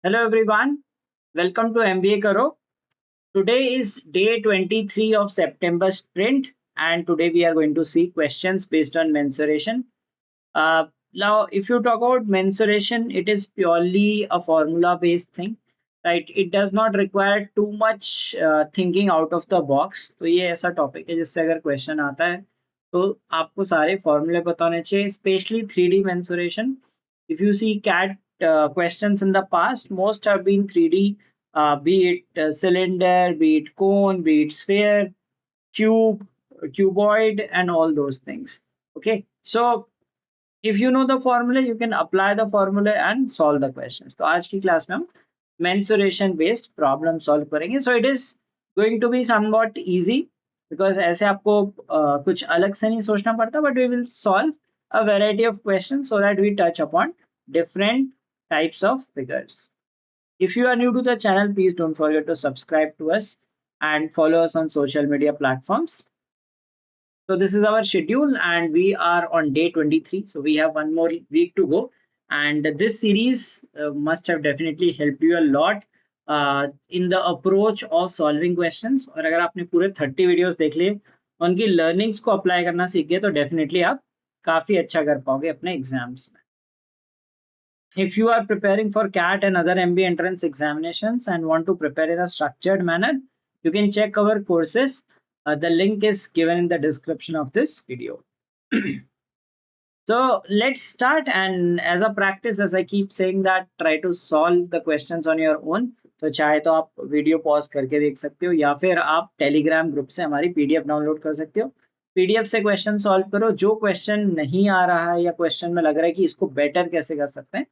Hello everyone, welcome to MBA Karo. Today is day 23 of September sprint and today we are going to see questions based on mensuration. Now, if you talk about mensuration, it is purely a formula based thing, right? It does not require too much thinking out of the box. तो ये ऐसा topic है जिससे अगर question आता है तो आपको सारे फॉर्मूले पता होने चाहिए, specially 3D mensuration. If you see CAT questions in the past, most have been 3D, be it cylinder, be it cone, be it sphere, cube, cuboid, and all those things. Okay, so if you know the formula, you can apply the formula and solve the questions. तो आज की class में हम mensuration based problem solve करेंगे. So it is going to be somewhat easy because ऐसे आपको कुछ अलग से नहीं सोचना पड़ता, but we will solve a variety of questions so that we touch upon different types of figures. If you are new to the channel, please don't forget to subscribe to us and follow us on social media platforms. So this is our schedule and we are on day 23. So we have one more week to go. And this series must have definitely helped you a lot in the approach of solving questions. और अगर आपने पूरे 30 videos देख लिए, उनकी learnings को apply करना सीख गए तो डेफिनेटली आप काफी अच्छा कर पाओगे अपने एग्जाम्स में. If you are preparing for CAT and other MBA entrance examinations and want to prepare in a structured manner, you can check our courses. The link is given in the description of this video. So let's start, and as a practice, as I keep saying that, try to solve the questions on your own. तो चाहे तो आप video pause करके देख सकते हो या फिर आप टेलीग्राम ग्रुप से हमारी पीडीएफ डाउनलोड कर सकते हो. पीडीएफ से क्वेश्चन सॉल्व करो. जो क्वेश्चन नहीं आ रहा है या क्वेश्चन में लग रहा है कि इसको बेटर कैसे कर सकते हैं,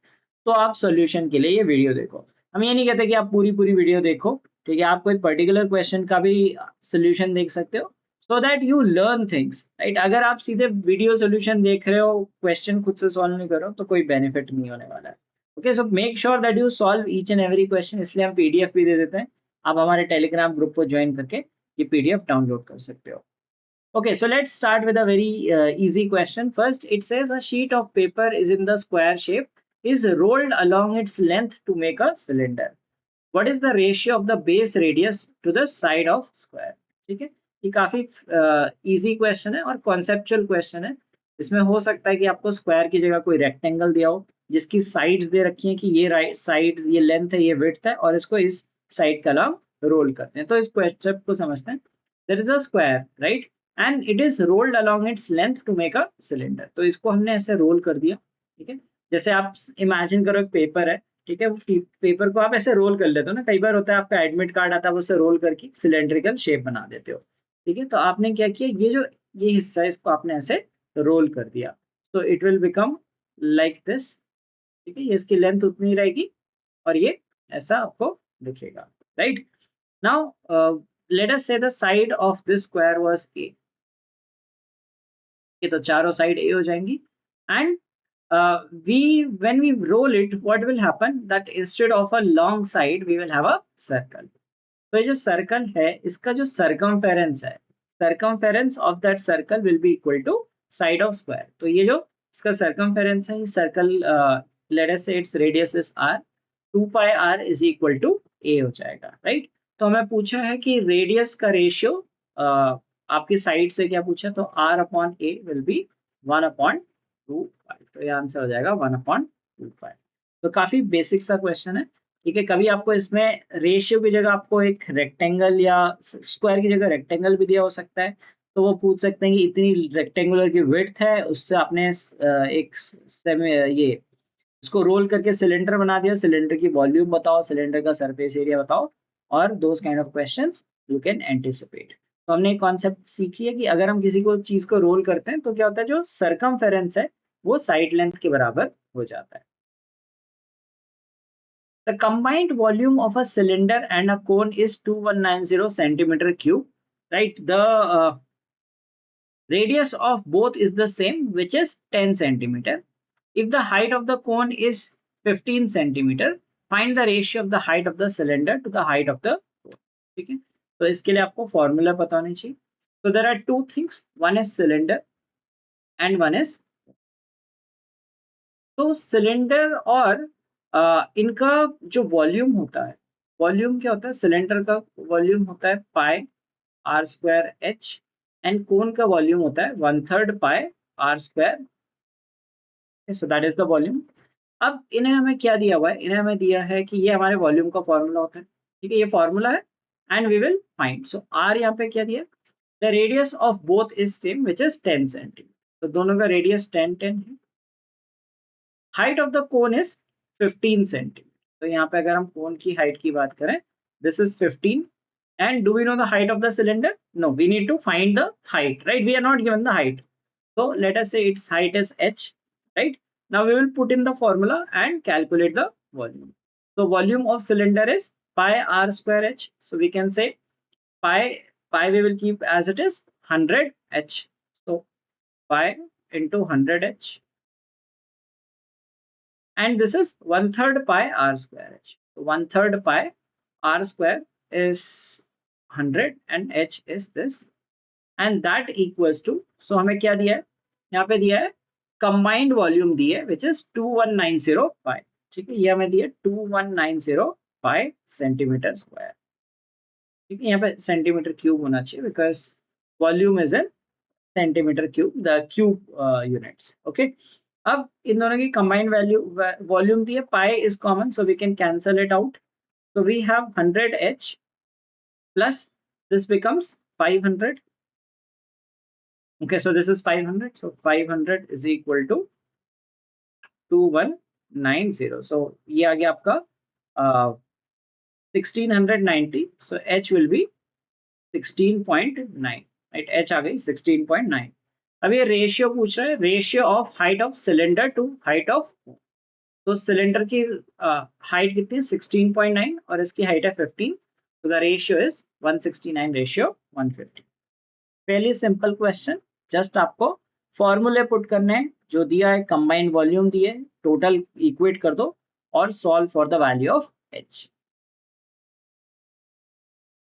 तो आप सॉल्यूशन के लिए ये वीडियो देखो. हम ये नहीं कहते कि आप पूरी पूरी वीडियो देखो, ठीक है. आप कोई पर्टिकुलर क्वेश्चन का भी सॉल्यूशन देख सकते हो so that you learn things, right? अगर आप सीधे वीडियो सॉल्यूशन देख रहे हो, क्वेश्चन खुद से सॉल्व नहीं कर रहे हो, तो कोई बेनिफिट नहीं होने वाला है. Okay, so make sure that you solve each and every question. इसलिए हम पीडीएफ भी दे देते हैं. आप हमारे टेलीग्राम ग्रुप को ज्वाइन करके ये पीडीएफ डाउनलोड कर सकते हो. Okay, so let's start with a very easy question. First, it says a sheet of paper is in the square shape, is rolled along its length to make a cylinder. What is the ratio of the base radius to the side of square? ठीक है, ये काफी easy question है और conceptual question है. इसमें हो सकता है कि आपको स्क्वायर की जगह कोई रेक्टेंगल दिया हो जिसकी साइड्स दे रखी हैं कि ये राइट साइड्स, ये लेंथ है, ये विड्थ है, और इसको इस साइड का लॉन्ग रोल करते हैं. तो इस कॉन्सेप्ट को समझते हैं. There is a square, right, and it is rolled along its length to make a cylinder. तो इसको हमने ऐसे रोल कर दिया. ठीक है, जैसे आप इमेजिन करो एक पेपर है, ठीक है. पेपर को आप ऐसे रोल कर लेते हो ना. कई बार होता है आपका एडमिट कार्ड आता है, उसे रोल करके सिलेंड्रिकल शेप बना देते हो. ठीक है, तो आपने क्या किया, ये हिस्सा है, इसको आपने ऐसे रोल कर दिया. So it will become like this. ठीक है, ये इसकी लेंथ उतनी रहेगी और ये ऐसा आपको दिखेगा, राइट. नाउ लेट अस से the side of this square was a. तो चारों साइड ए हो जाएंगी. And when we roll it, what will happen that instead of a long side we will have a circle. तो ये जो circle है, इसका जो सर्कमफेरेंस है, circumference of that circle will be equal to side of square. तो ये जो इसका सर्कमफेरेंस है, circle let us say its radius is r, 2 pi r is equal to a हो जाएगा, राइट. तो हमें पूछा है कि रेडियस का रेशियो आपकी साइड से क्या पूछा, तो r upon a will be 1/2 pi. तो ये आंसर हो जाएगा 1/2 pi. तो काफी बेसिक सा क्वेश्चन है. ठीक है, कभी आपको इसमें रेशियो की जगह आपको एक रेक्टेंगल या स्क्वायर की जगह रेक्टेंगल भी दिया हो सकता है. तो वो पूछ सकते हैं कि इतनी रेक्टेंगुलर की विड्थ है, उससे आपने एक ये इसको रोल करके सिलेंडर बना दिया. सिलेंडर की वॉल्यूम बताओ, सिलेंडर का सरफेस एरिया बताओ, और those kind of questions you can anticipate. तो हमने एक कॉन्सेप्ट सीखी है कि अगर हम किसी को चीज को रोल करते हैं तो क्या होता है, जो सर्कमफेरेंस है वो साइड लेंथ के बराबर हो जाता है. The combined volume of a cylinder and a cone is 2190 centimeter cube, right? The radius of both is the same, which is 10 centimeter. If the height of the cone is 15 centimeter, find the ratio of the height of the cylinder to the height of the cone. ठीक है, तो इसके लिए आपको formula पता होना चाहिए. So there are two things, one is cylinder and one is, तो सिलेंडर और इनका जो वॉल्यूम होता है, वॉल्यूम क्या होता है, सिलेंडर का वॉल्यूम होता है pi are square H, and cone का वॉल्यूम होता है 1/3 pi are square, so that is the volume. अब इन्हें हमें क्या दिया हुआ है, इन्हें हमें दिया है कि ये हमारे वॉल्यूम का फॉर्मूला होता है, ठीक है, ये फॉर्मूला है, and we will find. So r यहाँ पे क्या दिया, the radius of both is same which is 10 centimetre, तो दोनों का रेडियस 10 है। Height of the cone is 15 centimetre, तो यहाँ पे अगर हम कोन की हाइट की बात करें, this is 15, and do we know the height of the cylinder? No, we need to find the height, right? We are not given the height, so let us say its height is h, right? Now we will put in the formula and calculate the volume. So volume of cylinder is pi r square h, so we can say pi we will keep as it is 100 h, so pi into 100 h, and this is 1/3 pi r square h, so 1/3 pi r square is 100 and h is this, and that equals to, so हमें क्या दिया है, यहाँ पे दिया है combined volume दी है विच इज 2190 पाई, ठीक है, ये हमें दिया 2190 पाई सेंटीमीटर स्क्वायर, ठीक है, यहाँ पे सेंटीमीटर क्यूब होना चाहिए because volume is in centimetre cube, the cube units, okay. अब इन दोनों की कंबाइंड वैल्यू वॉल्यूम दी है, pi is common so we can cancel it out, so we have 100h plus this becomes 500, okay, so this is 500, so 500 is equal to 2190, so ये आ गया आपका 1690, so h will be 16.9, right, h आ गई 16.9। अब ये ratio पूछ रहा है, ratio of height of cylinder to height of, तो सिलेंडर की हाइट कितनी है 16.9 और इसकी हाइट है 15, so the ratio is 169 ratio 150। पहली सिंपल क्वेश्चन, जस्ट आपको फॉर्मूले पुट करने हैं, जो दिया है कंबाइंड वॉल्यूम दिए, टोटल इक्वेट कर दो और solve for the value of h।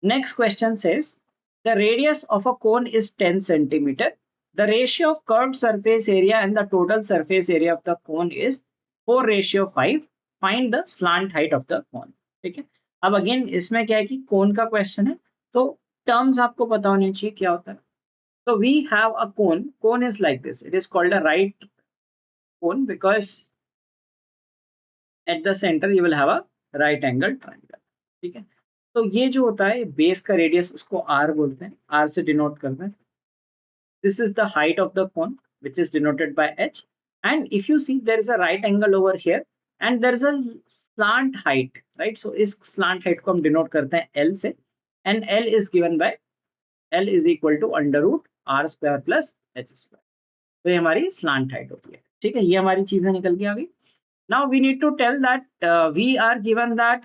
Next question says the radius of a cone is 10 centimetre, the ratio of curved surface area and the total surface area of the cone is 4:5, find the slant height of the कोन, ठीक है। अब again इसमें क्या है कि कोन का question है, तो टर्म्स आपको पता होनी चाहिए क्या होता है। So we have a cone. Cone is like this. It is called a right cone because at the center you will have a right angle triangle. ठीक है, तो ये जो होता है बेस का रेडियस, इसको r बोलते हैं, r से डिनोट करते हैं। This is the height of the cone which is denoted by h, and if you see there is a right angle over here and there is a slant height, right? So इस slant height को हम denote करते हैं l से, and l is given by, l is equal to under root r square plus h square, तो ये हमारी slant height होती है, ठीक है, ये हमारी चीजें निकल के आ गई। Now we need to tell that we are given that,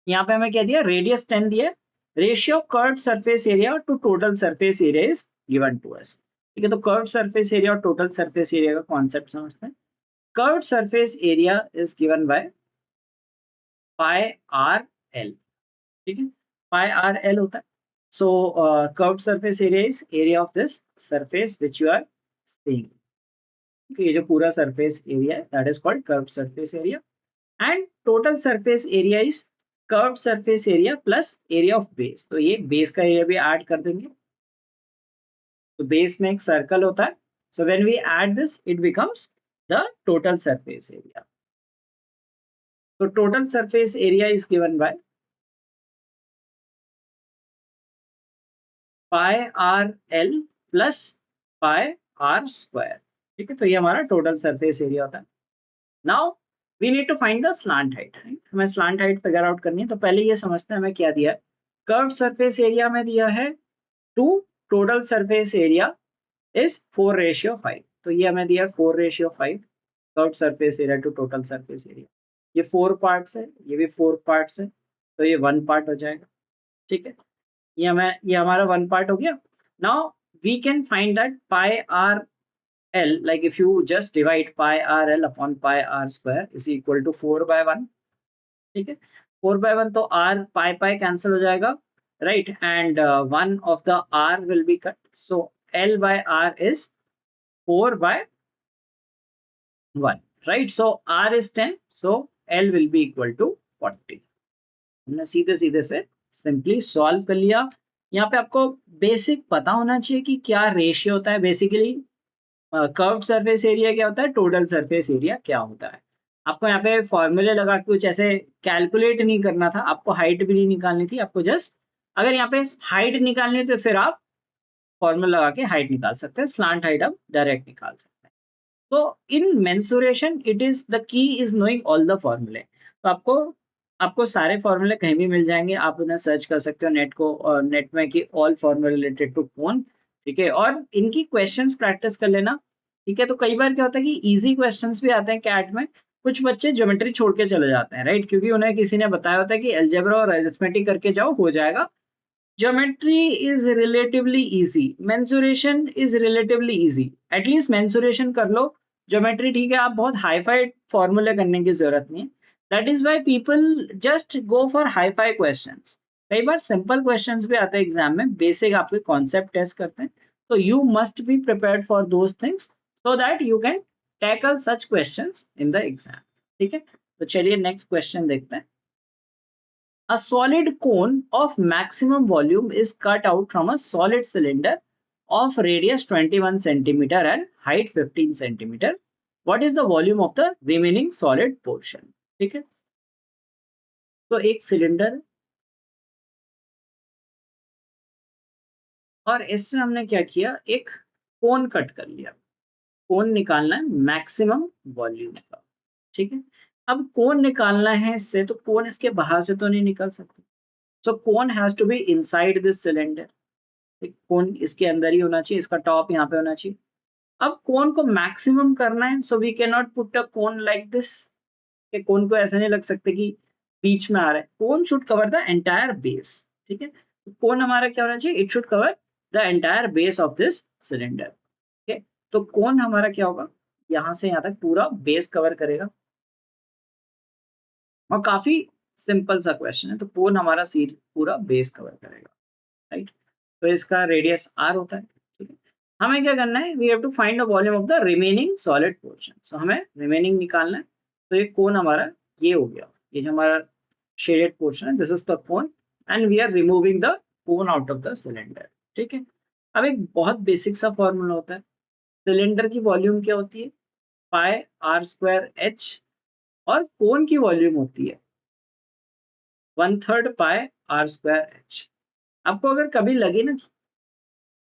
यहाँ पे हमें क्या दिया, रेडियस 10 दिया, ratio of curved surface area to total surface area is given to us, ठीक है। तो कर्व्ड सरफेस एरिया और टोटल सरफेस एरिया का कॉन्सेप्ट समझते हैं। Curved surface area is given by pi r l, ठीक है, पाई आर एल होता है। So curved surface area is area of this surface which you are seeing, okay, ये जो पूरा surface area है that is called curved surface area, and total surface area is curved surface area plus area of base, तो ये base का area भी add कर देंगे, तो base में एक circle होता है, so when we add this it becomes the total surface area, so total surface area is given by pi r l plus pi are square, ठीक है, तो ये हमारा टोटल सरफेस एरिया होता है। Now we need to find the slant height, हमें slant height figure out करनी है, तो पहले ये समझते हैं हमें क्या दिया है। कर्व्ड सरफेस एरिया में दिया है 2, टोटल सरफेस एरिया इज 4:5, तो ये हमें दिया 4:5 curved surface area to total surface area, ये 4 पार्ट्स है, ये भी 4 पार्ट्स है, तो ये 1 पार्ट हो जाएगा, ठीक है, ये हमारा 1 पार्ट हो गया। Now we can find that pi r L, like if you just divide pi r L upon pi r square is equal to 4/1, ठीक है, 4/1, तो r pi pi cancel हो जाएगा, right, and one of the r will be cut, so L by r is 4/1, right. So R is 10, so L will be equal to 40. हमने सीधे सीधे से simply solve कर लिया. यहाँ पे आपको बेसिक पता होना चाहिए कि क्या रेशियो होता है. बेसिकली कर्व्ड सरफेस एरिया क्या होता है, टोटल सरफेस एरिया क्या होता है. आपको यहाँ पे फॉर्मूले लगा के कुछ ऐसे कैलकुलेट नहीं करना था, आपको हाइट भी नहीं निकालनी थी. आपको जस्ट अगर यहाँ पे हाइट निकालनी है तो फिर आप फॉर्मूला लगा के हाइट निकाल सकते हैं. स्लांट हाइट आप डायरेक्ट निकाल सकते हैं. तो in mensuration it is the key is knowing all the formulae. तो आपको आपको सारे फॉर्मूले कहीं भी मिल जाएंगे. आप उन्हें सर्च कर सकते हो नेट को, और नेट में कि ऑल फॉर्मूले रिलेटेड टू कोन. ठीक है, और इनकी क्वेश्चंस प्रैक्टिस कर लेना. ठीक है, तो कई बार क्या होता है कि इजी क्वेश्चंस भी आते हैं कैट में. कुछ बच्चे ज्योमेट्री छोड़ के चले जाते हैं, राइट, क्योंकि उन्हें किसी ने बताया होता है कि अलजेब्रा और अरिथमेटिक करके जाओ, हो जाएगा. Geometry is relatively easy. Mensuration is relatively easy. At least mensuration कर लो. Geometry ठीक है, आप बहुत हाई-फाई फॉर्मूले करने की जरूरत नहीं है. That is why people just go for hi fi questions. कई बार सिंपल क्वेश्चंस भी आते हैं एग्जाम में, बेसिक आपके कॉन्सेप्ट टेस्ट करते हैं. तो you must be prepared for those things so that you can tackle such questions in the exam. ठीक है, तो चलिए नेक्स्ट क्वेश्चन देखते हैं. A solid cone of maximum volume is cut out from a solid cylinder of radius 21 centimeter and height 15 centimeter. What is the volume of the remaining solid portion? ठीक है, तो एक सिलेंडर और इससे हमने क्या किया, एक कोन कट कर लिया. कोन निकालना है मैक्सिमम वॉल्यूम का. ठीक है, अब कोन निकालना है इससे, तो कोन इसके बाहर से तो नहीं निकल सकता. So cone has to be inside this cylinder. Cone इसके अंदर ही होना चाहिए, इसका टॉप यहाँ पे होना चाहिए. अब कोन को मैक्सिमम करना है, so we can not put a cone like this. Cone को ऐसे नहीं लग सकते कि बीच में आ रहा है. Cone should cover the entire base. ठीक है, कोन हमारा क्या होना चाहिए, it should cover the entire base of this cylinder. ठीक है, तो कोन हमारा क्या होगा, यहाँ से यहाँ तक पूरा बेस कवर करेगा. और काफी सिंपल सा क्वेश्चन है. तो कोन हमारा सीट पूरा बेस कवर करेगा, राइट. तो इसका रेडियस आर होता है. ठीक है, हमें क्या करना है, we have to find the volume of the remaining solid portion. So हमें रिमेनिंग निकालना है. तो ये कोन हमारा ये हो गया, ये जो हमारा शेडेड पोर्शन है, this is the cone and we are removing the cone out of the cylinder. ठीक है, अब एक बहुत बेसिक सा फॉर्मूला होता है. सिलेंडर की वॉल्यूम क्या होती है, पाई आर स्क्वायर एच, और कोन की वॉल्यूम होती है 1/3 पाई आर स्क्वायर एच. आपको अगर कभी लगे ना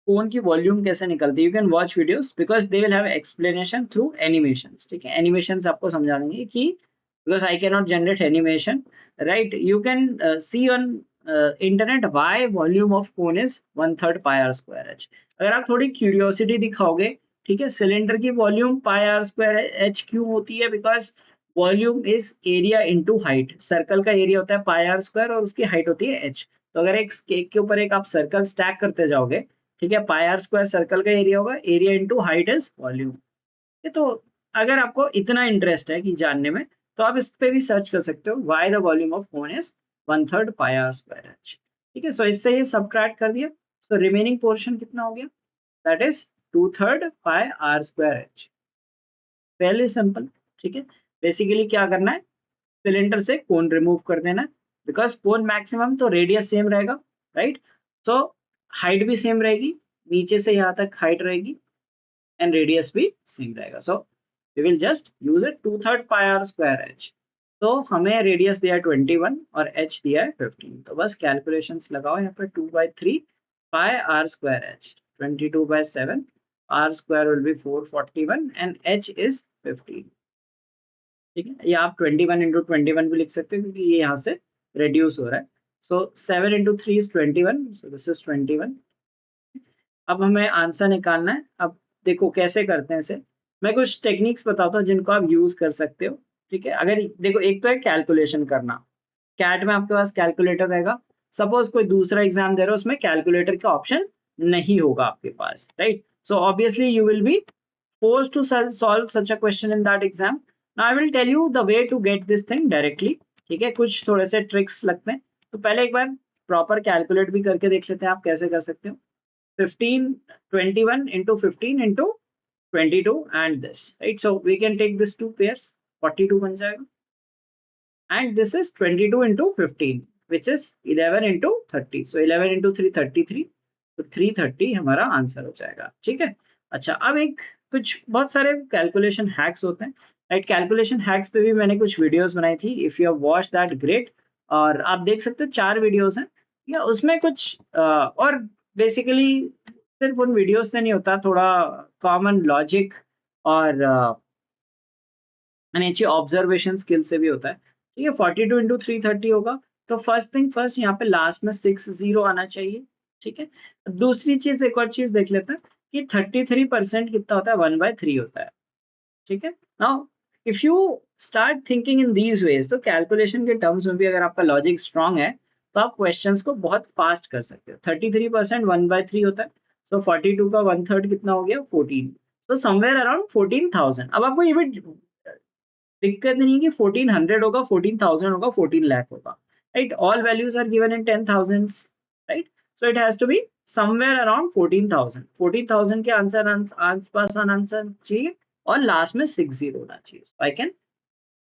कोन की वॉल्यूम कैसे निकलती है, you can watch videos because they will have explanation through animations. ठीक है, एनिमेशंस आपको समझा देंगे कि because I can not generate animation, right. You can see on internet why volume of cone is 1/3 pi are square h. अगर आप थोड़ी curiosity दिखाओगे, ठीक है, सिलेंडर की volume pi are square h क्यों होती है, because volume is area into height. Circle का एरिया होता है पाई आर स्क्वायर और उसकी हाइट होती है एच. तो अगर एक के ऊपर एक आप सर्कल स्टैक करते जाओगे, ठीक है, पाई आर स्क्वायर सर्कल का एरिया होगा, area into height is volume. तो अगर आपको इतना इंटरेस्ट है कि जानने में, तो आप इस पे भी सर्च कर सकते हो, why the volume of cone is 1/3 pi are square h. ठीक है, सो इससे ये सबट्रैक्ट कर दिया. सो रिमेनिंग पोर्शन कितना हो गया, that is 2/3 pi are square h. पहले सिंपल. ठीक है, बेसिकली क्या करना है, सिलेंडर से कोन रिमूव कर देना है. बिकॉज कोन मैक्सिमम तो रेडियस सेम रहेगा, राइट. सो हाइट भी सेम रहेगी, नीचे से यहाँ तक हाइट रहेगी एंड रेडियस भी सेम रहेगा. So we will just use it 2/3 pi are square H. तो हमें रेडियस दिया है 21 और एच दिया है 15. तो बस कैलकुलेशंस लगाओ यहाँ पर. 2/3 pi are square h, 22/7, r square will be 441 and h is 15. ठीक है, या आप 21 इंटू 21 भी लिख सकते हो क्योंकि ये यहाँ से रेड्यूस हो रहा है. सो 7 into 3 is 21, so this is 21. अब हमें आंसर निकालना है. अब देखो कैसे करते हैं इसे, मैं कुछ टेक्निक्स बताता हूँ जिनको आप यूज कर सकते हो. ठीक है, अगर देखो एक तो है कैलकुलेशन करना. कैट में आपके पास कैलकुलेटर रहेगा. सपोज कोई दूसरा एग्जाम दे रहे हो, उसमें कैलकुलेटर का ऑप्शन नहीं होगा आपके पास, right. So obviously you will be forced to solve such a question in that exam. Now I will tell you the way to get this thing directly. ठीक है, कुछ थोड़े से ट्रिक्स लगते हैं. तो पहले एक बार प्रॉपर कैलकुलेट भी करके देख लेते हैं आप कैसे कर सकते हो. 15 21 into 15 into 22 and this, right? So we can take this two pairs, 42 बन जाएगा, and this is 22 into 15 which is 11 into 30, so 11 into 3 33, तो 330 हमारा आंसर हो जाएगा, ठीक है। अच्छा, अब एक कुछ बहुत सारे कैलकुलेशन हैक्स होते हैं, राइट? कैलकुलेशन हैक्स पे भी मैंने कुछ वीडियोस बनाई थी, if you have watch that great, और आप देख सकते हो 4 वीडियोस हैं, या उसमें कुछ और बेसिकली सिर्फ उन वीडियोस से नहीं होता, थोड़ा कॉमन लॉजिक और अच्छी ऑब्जर्वेशन स्किल से भी होता है, ठीक है। 42 इंटू 330 होगा, तो फर्स्ट थिंग फर्स्ट यहाँ पे लास्ट में 60 आना चाहिए, ठीक है। दूसरी चीज, एक और चीज देख लेते हैं कि 33% कितना होता है, 1/3 होता है, ठीक है। Now if you start thinking in these veg, तो कैलकुलेशन के टर्म्स में भी अगर आपका लॉजिक स्ट्रांग है तो आप क्वेश्चंस को बहुत फास्ट कर सकते हो। 33% 1/3 होता है, सो 42 का 1/3 कितना हो गया, 14, so somewhere around 14,000। अब आपको ये भी दिक्कत नहीं है कि 1400 होगा, 14,000 होगा, 14 लाख होगा, right? All values are given in 10,000, right? So it has to be somewhere around 14,000। 14,000 के आसपास आंसर चाहिए, और लास्ट में 60 होना चाहिए। I can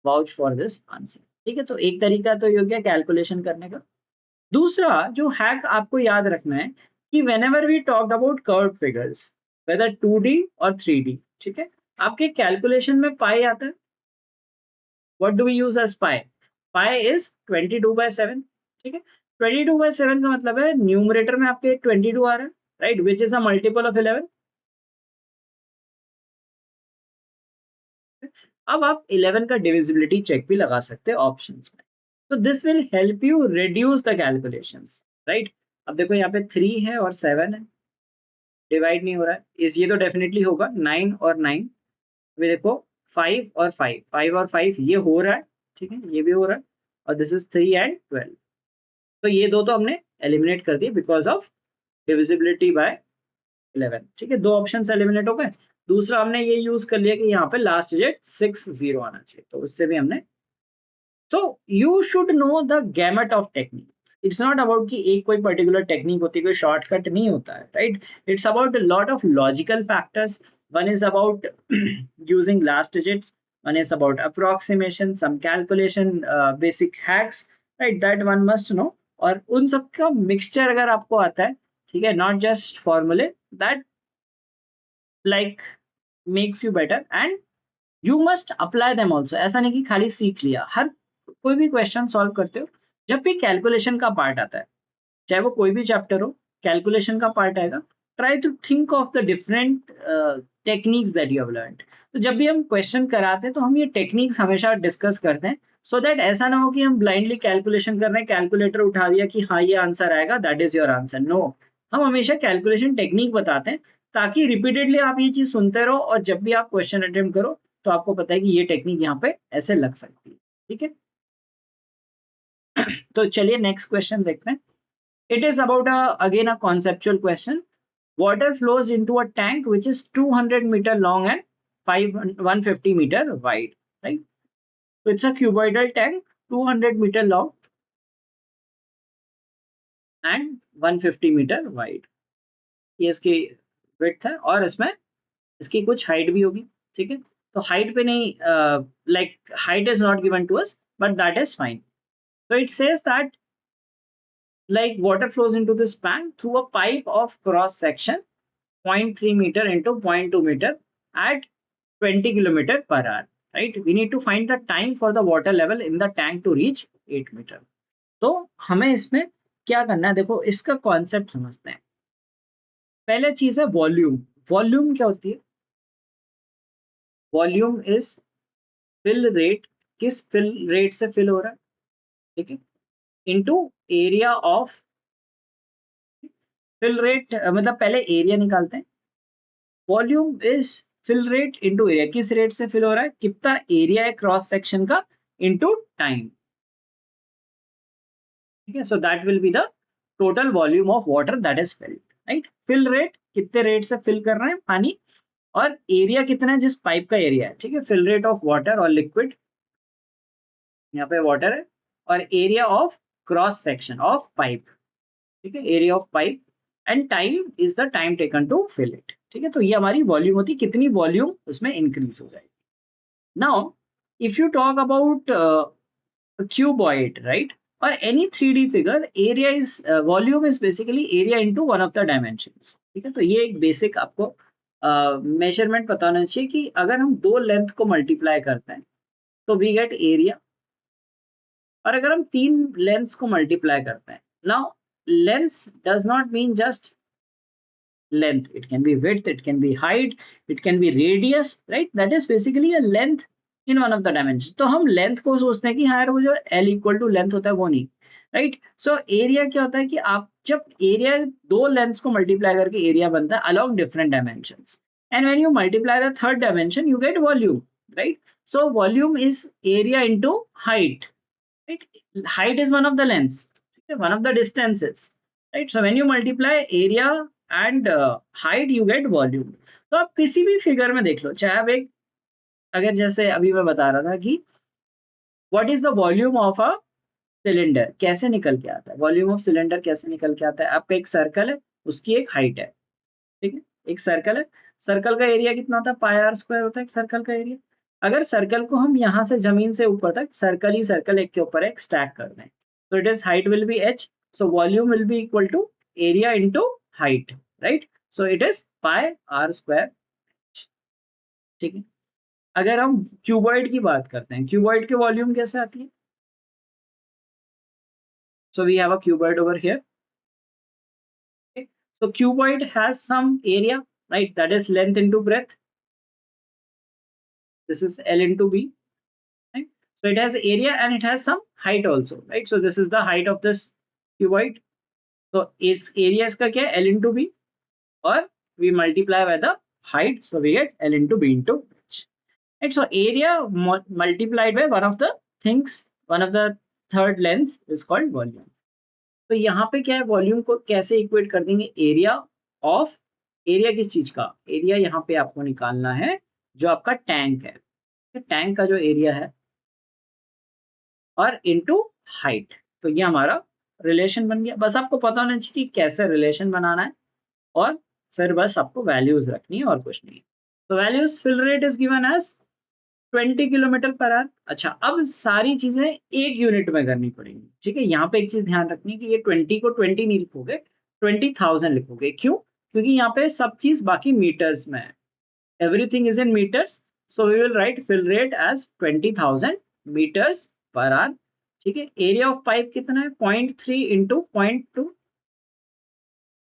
vouch for this answer, ठीक है। तो एक तरीका तो ये हो गया कैलकुलेशन करने का। दूसरा जो हैक आपको याद रखना है कि whenever we talked about curved figures, whether 2D और 3D, ठीक है, आपके कैलकुलेशन में पाई आता है। What do we use as pi? Pi is 22/7, ठीक है। 22/7 का मतलब है न्यूमरेटर में आपके 22 आ रहा है, right, which is a multiple of 11। अब आप 11 का डिविजिबिलिटी चेक भी लगा सकते हैं ऑप्शंस में, तो this will help you reduce the calculations, right. अब देखो यहाँ पे 3 है और 7 है, डिवाइड नहीं हो रहा है, इस ये तो डेफिनेटली होगा 9 और 9। अभी देखो 5 और 5, 5 और 5 ये हो रहा है, ठीक है, ये भी हो रहा है, और दिस इज 3 एंड 12, तो ये दो तो हमने एलिमिनेट कर दिए बिकॉज ऑफ डिविजिबिलिटी बाय 11, ठीक है। दो ऑप्शन एलिमिनेट हो गए। दूसरा हमने ये यूज कर लिया कि यहाँ पे लास्ट डिजिट 60 आना चाहिए, तो उससे भी हमने, so you should know the gamut of technique. It's not about कि एक कोई पर्टिकुलर टेक्निक होती है, कोई शॉर्टकट नहीं होता है, right? It's about a lot of logical factors. One is about using last digits, one is about approximation, some calculation, basic hacks, right, that one must know। और उन सब का मिक्सचर अगर आपको आता है, ठीक है, नॉट जस्ट फॉर्मूले, that like makes you better, and you must apply them also. ऐसा नहीं कि खाली सीख लिया, हर कोई भी क्वेश्चन सॉल्व करते हो, जब भी कैलकुलेशन का पार्ट आता है, चाहे वो कोई भी चैप्टर हो, कैलकुलेशन का पार्ट आएगा, try to think of the different techniques that you have learned. तो जब भी हम क्वेश्चन कराते हैं तो हम ये टेक्निक्स हमेशा डिस्कस करते हैं, सो दैट ऐसा ना हो कि हम ब्लाइंडली कैलकुलेशन कर रहे हैं, कैलकुलेटर उठा दिया कि हाँ ये आंसर आएगा, that is your answer. No, हम हमेशा कैलकुलेशन टेक्निक बताते हैं, ताकि रिपीटेडली आप ये चीज सुनते रहो, और जब भी आप क्वेश्चन अटेम्प्ट करो तो आपको पता है कि ये टेक्निक यहाँ पे ऐसे लग सकती है, ठीक है। तो चलिए नेक्स्ट क्वेश्चन देखते हैं। It is about again a conceptual question. Water flows into a tank which is 200-meter long and 150-meter wide, right? So it's a cuboidal tank, 200-meter long and 150-meter wide. ये इसकी width है, और इसमें इसकी कुछ height भी होगी, ठीक है। तो हाइट पे नहीं, like height is not given to us, but that is fine. So it says that like water flows into this pan through a pipe of cross section 0.3 meter into 0.2 meter at 20 kilometer per hour, right? We need to find the time for the water level in the tank to reach 8 meter. तो हमें इसमें क्या करना है, देखो इसका concept समझते हैं। पहले चीज है वॉल्यूम। वॉल्यूम क्या होती है? वॉल्यूम इज फिल रेट, किस फिल रेट से फिल हो रहा है, ठीक है, into area of fill rate, मतलब पहले एरिया निकालते हैं। Volume is fill rate into area, किस रेट से फिल हो रहा है, कितना एरिया है क्रॉस सेक्शन का, इनटू टाइम, ठीक है। So that will be the total volume of water that is filled, right. Fill rate, कितने रेट से फिल कर रहे हैं पानी, और एरिया कितना है जिस पाइप का एरिया है, ठीक है। फिल रेट ऑफ वाटर और लिक्विड, यहाँ पे वाटर है, और area of cross section of pipe, ठीक है, area of pipe, and time is the time taken to fill it, ठीक है, तो ये हमारी वॉल्यूम होती है, कितनी वॉल्यूम उसमें इंक्रीज हो जाएगी। Now if you talk about cuboid, right, or any 3D figure, area is volume is basically area into one of the dimensions, ठीक है। तो ये एक बेसिक आपको मेजरमेंट पता होना चाहिए कि अगर हम दो लेंथ को मल्टीप्लाई करते हैं तो वी गेट एरिया, और अगर हम तीन लेंथ्स को मल्टीप्लाई करते हैं, now length does not mean just length, it can be width, it can be height, it can be radius, right, that is basically a length in one of the dimensions। तो हम length को सोचते हैं कि हाँ यार वो जो l इक्वल टू लेंथ होता है वो नहीं, राइट। सो एरिया क्या होता है कि आप जब एरिया दो लेंथ्स को मल्टीप्लाई करके एरिया बनता है along different dimensions, and when you multiply the third dimension you get volume, right. So volume is area into height, right, height is one of the lengths, one of the distances, right, so when you multiply area and height you get volume। तो आप किसी भी figure में देख लो, चाहे आप एक, अगर जैसे अभी मैं बता रहा था कि what is the volume of a cylinder, कैसे निकल के आता है वॉल्यूम ऑफ सिलेंडर, कैसे निकल के आता है, आपका एक सर्कल है उसकी एक हाइट है, ठीक है, एक सर्कल है, सर्कल का एरिया कितना होता है, पाई आर स्क्वायर होता है एक सर्कल का एरिया। अगर सर्कल को हम यहाँ से जमीन से ऊपर तक सर्कल ही सर्कल एक के ऊपर एक स्टैक कर दें, तो it is height will be h, so volume will be equal to area into height, right, so it is pi are square, ठीक है। अगर हम क्यूबॉइड की बात करते हैं, क्यूबॉइड की वॉल्यूम कैसे आती है, so we have a cuboid over here, so cuboid has some area, right, that is length into breadth, this is L into B, right, so it has area and it has some height also, right, so this is the height of this cuboid, so its area is kya hai, L into B, or we multiply by the height, so we get L into B into H, right, so area multiplied by one of the things, one of the third lengths is called volume। तो यहाँ पे क्या है, volume को कैसे equate कर देंगे, area of, area किस चीज का, एरिया यहाँ पे आपको निकालना है जो आपका टैंक है, टैंक का जो एरिया है, और इनटू हाइट, तो ये हमारा रिलेशन बन गया। बस आपको पता होना चाहिए कि कैसे रिलेशन बनाना है, और फिर बस आपको वैल्यूज रखनी है और कुछ नहीं। तो values, fill rate is given as 20 kilometre per hour. अच्छा, अब सारी चीजें एक यूनिट में करनी पड़ेंगी, ठीक है। यहाँ पे एक चीज ध्यान रखनी है कि ये 20 को 20 नहीं लिखोगे, 20,000 लिखोगे, क्यों, क्योंकि यहाँ पे सब चीज बाकी मीटर्स में है, everything is in metres, so we will write fill rate as 20,000 metres per hour, ठीक है। एरिया ऑफ पाइप कितना है, 0.3 इंटू 0.2,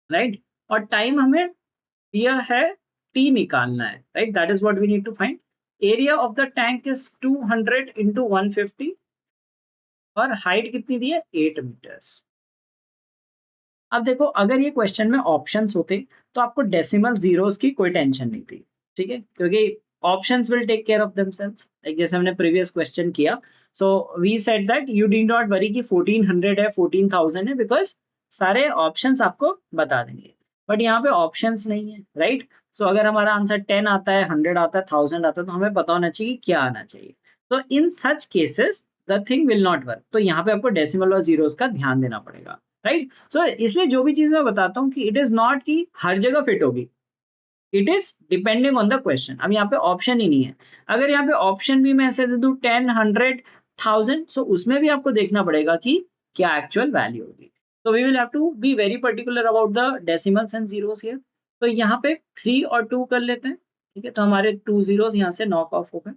राइट, और टाइम हमें दिया है t निकालना है, right, that is what we need to find. Area of the tank is 200 into 150, और हाइट कितनी दी है, 8 मीटर्स। अब देखो, अगर ये क्वेश्चन में ऑप्शंस होते तो आपको डेसिमल जीरोस की कोई टेंशन नहीं थी, ठीक है, क्योंकि options will take care of themselves, like जैसे हमने प्रीवियस क्वेश्चन किया, so we said that you need not worry कि 1400 है 14,000 है, बिकॉज सारे ऑप्शंस आपको बता देंगे। बट यहाँ पे ऑप्शंस नहीं है, राइट, सो अगर हमारा आंसर 10 आता है, 100 आता है, 1000 आता है, तो हमें पता होना चाहिए क्या आना चाहिए। तो in such cases the thing will not work, तो यहाँ पे आपको डेसिमल और जीरोस का ध्यान देना पड़ेगा, राइट। सो इसलिए जो भी चीज मैं बताता हूँ कि इट इज नॉट कि हर जगह फिट होगी, it is depending on the question. अब यहाँ पे ऑप्शन ही नहीं है, अगर यहाँ पे ऑप्शन भी मैं ऐसे दे दूं 10, 100, 1000, सो उसमें भी आपको देखना पड़ेगा कि क्या एक्चुअल वैल्यू होगी। तो we will have to be very particular about the decimals and zeros here. तो यहाँ पे 3 और 2 कर लेते हैं, ठीक है, तो हमारे 2 जीरोस यहाँ से नॉक ऑफ हो गए,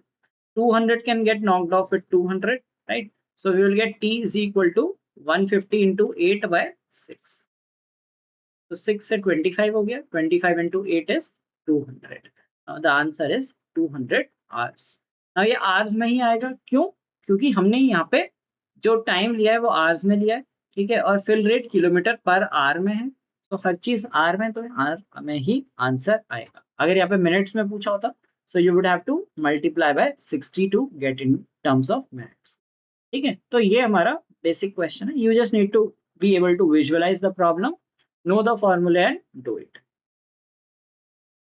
200 can get knocked off with 200, right, so we will get t is equal to 150 into 8 by 6, तो 6 से 25 हो गया, 25 into 8 is 200, now the answer is 200 hours। now ये hours में ही आएगा, क्यों, क्योंकि हमने यहाँ पे जो टाइम लिया है वो hours में लिया है, ठीक है, और fill rate kilometre per hour में है, तो हर चीज आर में, तो आर में ही आंसर आएगा। अगर यहाँ पे मिनट्स में पूछा होता, so you would have to multiply by 60 to get in terms of minutes, ठीक है। तो ये हमारा बेसिक क्वेश्चन है, you just need to be able to visualize the problem, know the formula and do it।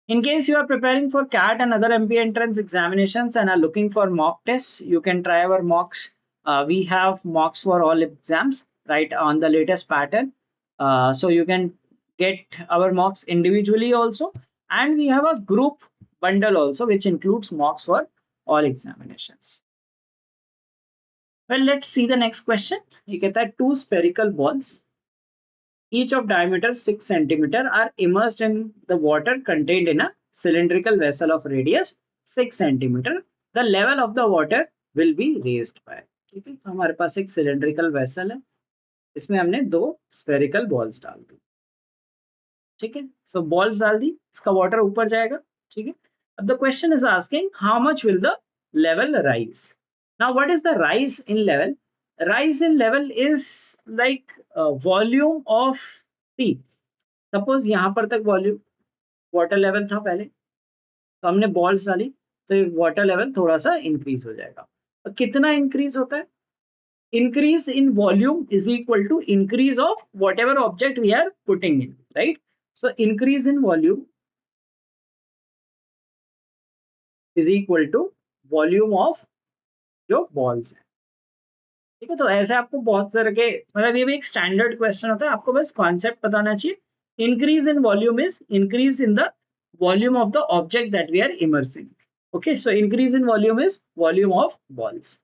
In case you are preparing for CAT and other MP entrance examinations and are looking for mock tests, you can try our mocks. We have mocks for all exams, right, on the latest pattern, so you can get our mocks individually also, and we have a group bundle also, which includes mocks for all examinations. Well, let's see the next question. ये कहता है two spherical balls, each of diameter 6 centimeter, are immersed in the water contained in a cylindrical vessel of radius 6 centimeter. The level of the water will be raised by. ठीक है, तो हमारे पास एक cylindrical vessel है, इसमें हमने दो spherical balls डाल दी. ठीक है, so balls डाल दी, इसका water ऊपर जाएगा. ठीक है, अब the question is asking how much will the level rise. Now what is the rise in level? Rise in level is like volume of sea. Suppose यहाँ पर तक वॉल्यूम वाटर लेवल था पहले, तो हमने बॉल्स डाली, तो वाटर लेवल थोड़ा सा इंक्रीज हो जाएगा. तो कितना इंक्रीज होता है? Increase in volume is equal to increase of whatever object we are putting in, right? So increase in volume is equal to volume of जो balls है. ठीक है, तो ऐसे आपको बहुत तरह के, मतलब ये भी एक स्टैंडर्ड क्वेश्चन होता है, आपको बस कॉन्सेप्ट बताना चाहिए. Increase in volume is increase in the volume of the object that we are immersing. Okay, so increase in volume is volume of balls.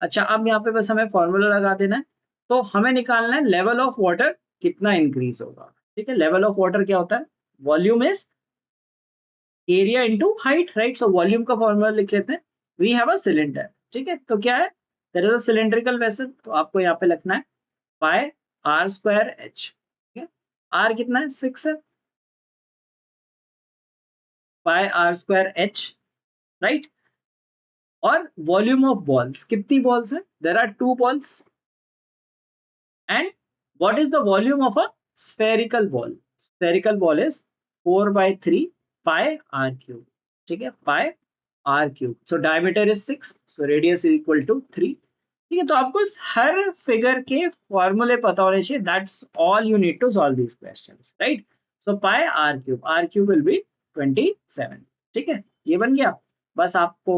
अच्छा, अब यहाँ पे बस हमें फॉर्मूला लगा देना है. तो हमें निकालना है लेवल ऑफ वाटर कितना इंक्रीज होगा. ठीक है, लेवल ऑफ वाटर क्या होता है? Volume is area into height, right? So volume का फॉर्मूला लिख लेते हैं. We have a cylinder. ठीक है, तो क्या है? There is a cylindrical vessel, तो आपको यहाँ पे लिखना है पाई आर स्क्वायर एच. ठीक है, आर कितना है? 6 है. Pi are square h, right? और वॉल्यूम ऑफ बॉल्स, कितनी बॉल्स है? There are 2 balls. And what is the volume of a spherical ball? Spherical ball is 4/3 pi r cube. ठीक है, pi r cube. So diameter is 6, so radius is equal to 3. ठीक है, तो आपको हर figure के फॉर्मूले पता होने चाहिए. That's all you need to solve this questions, right? So pi r cube will be 27. ठीक है, ये बन गया. बस आपको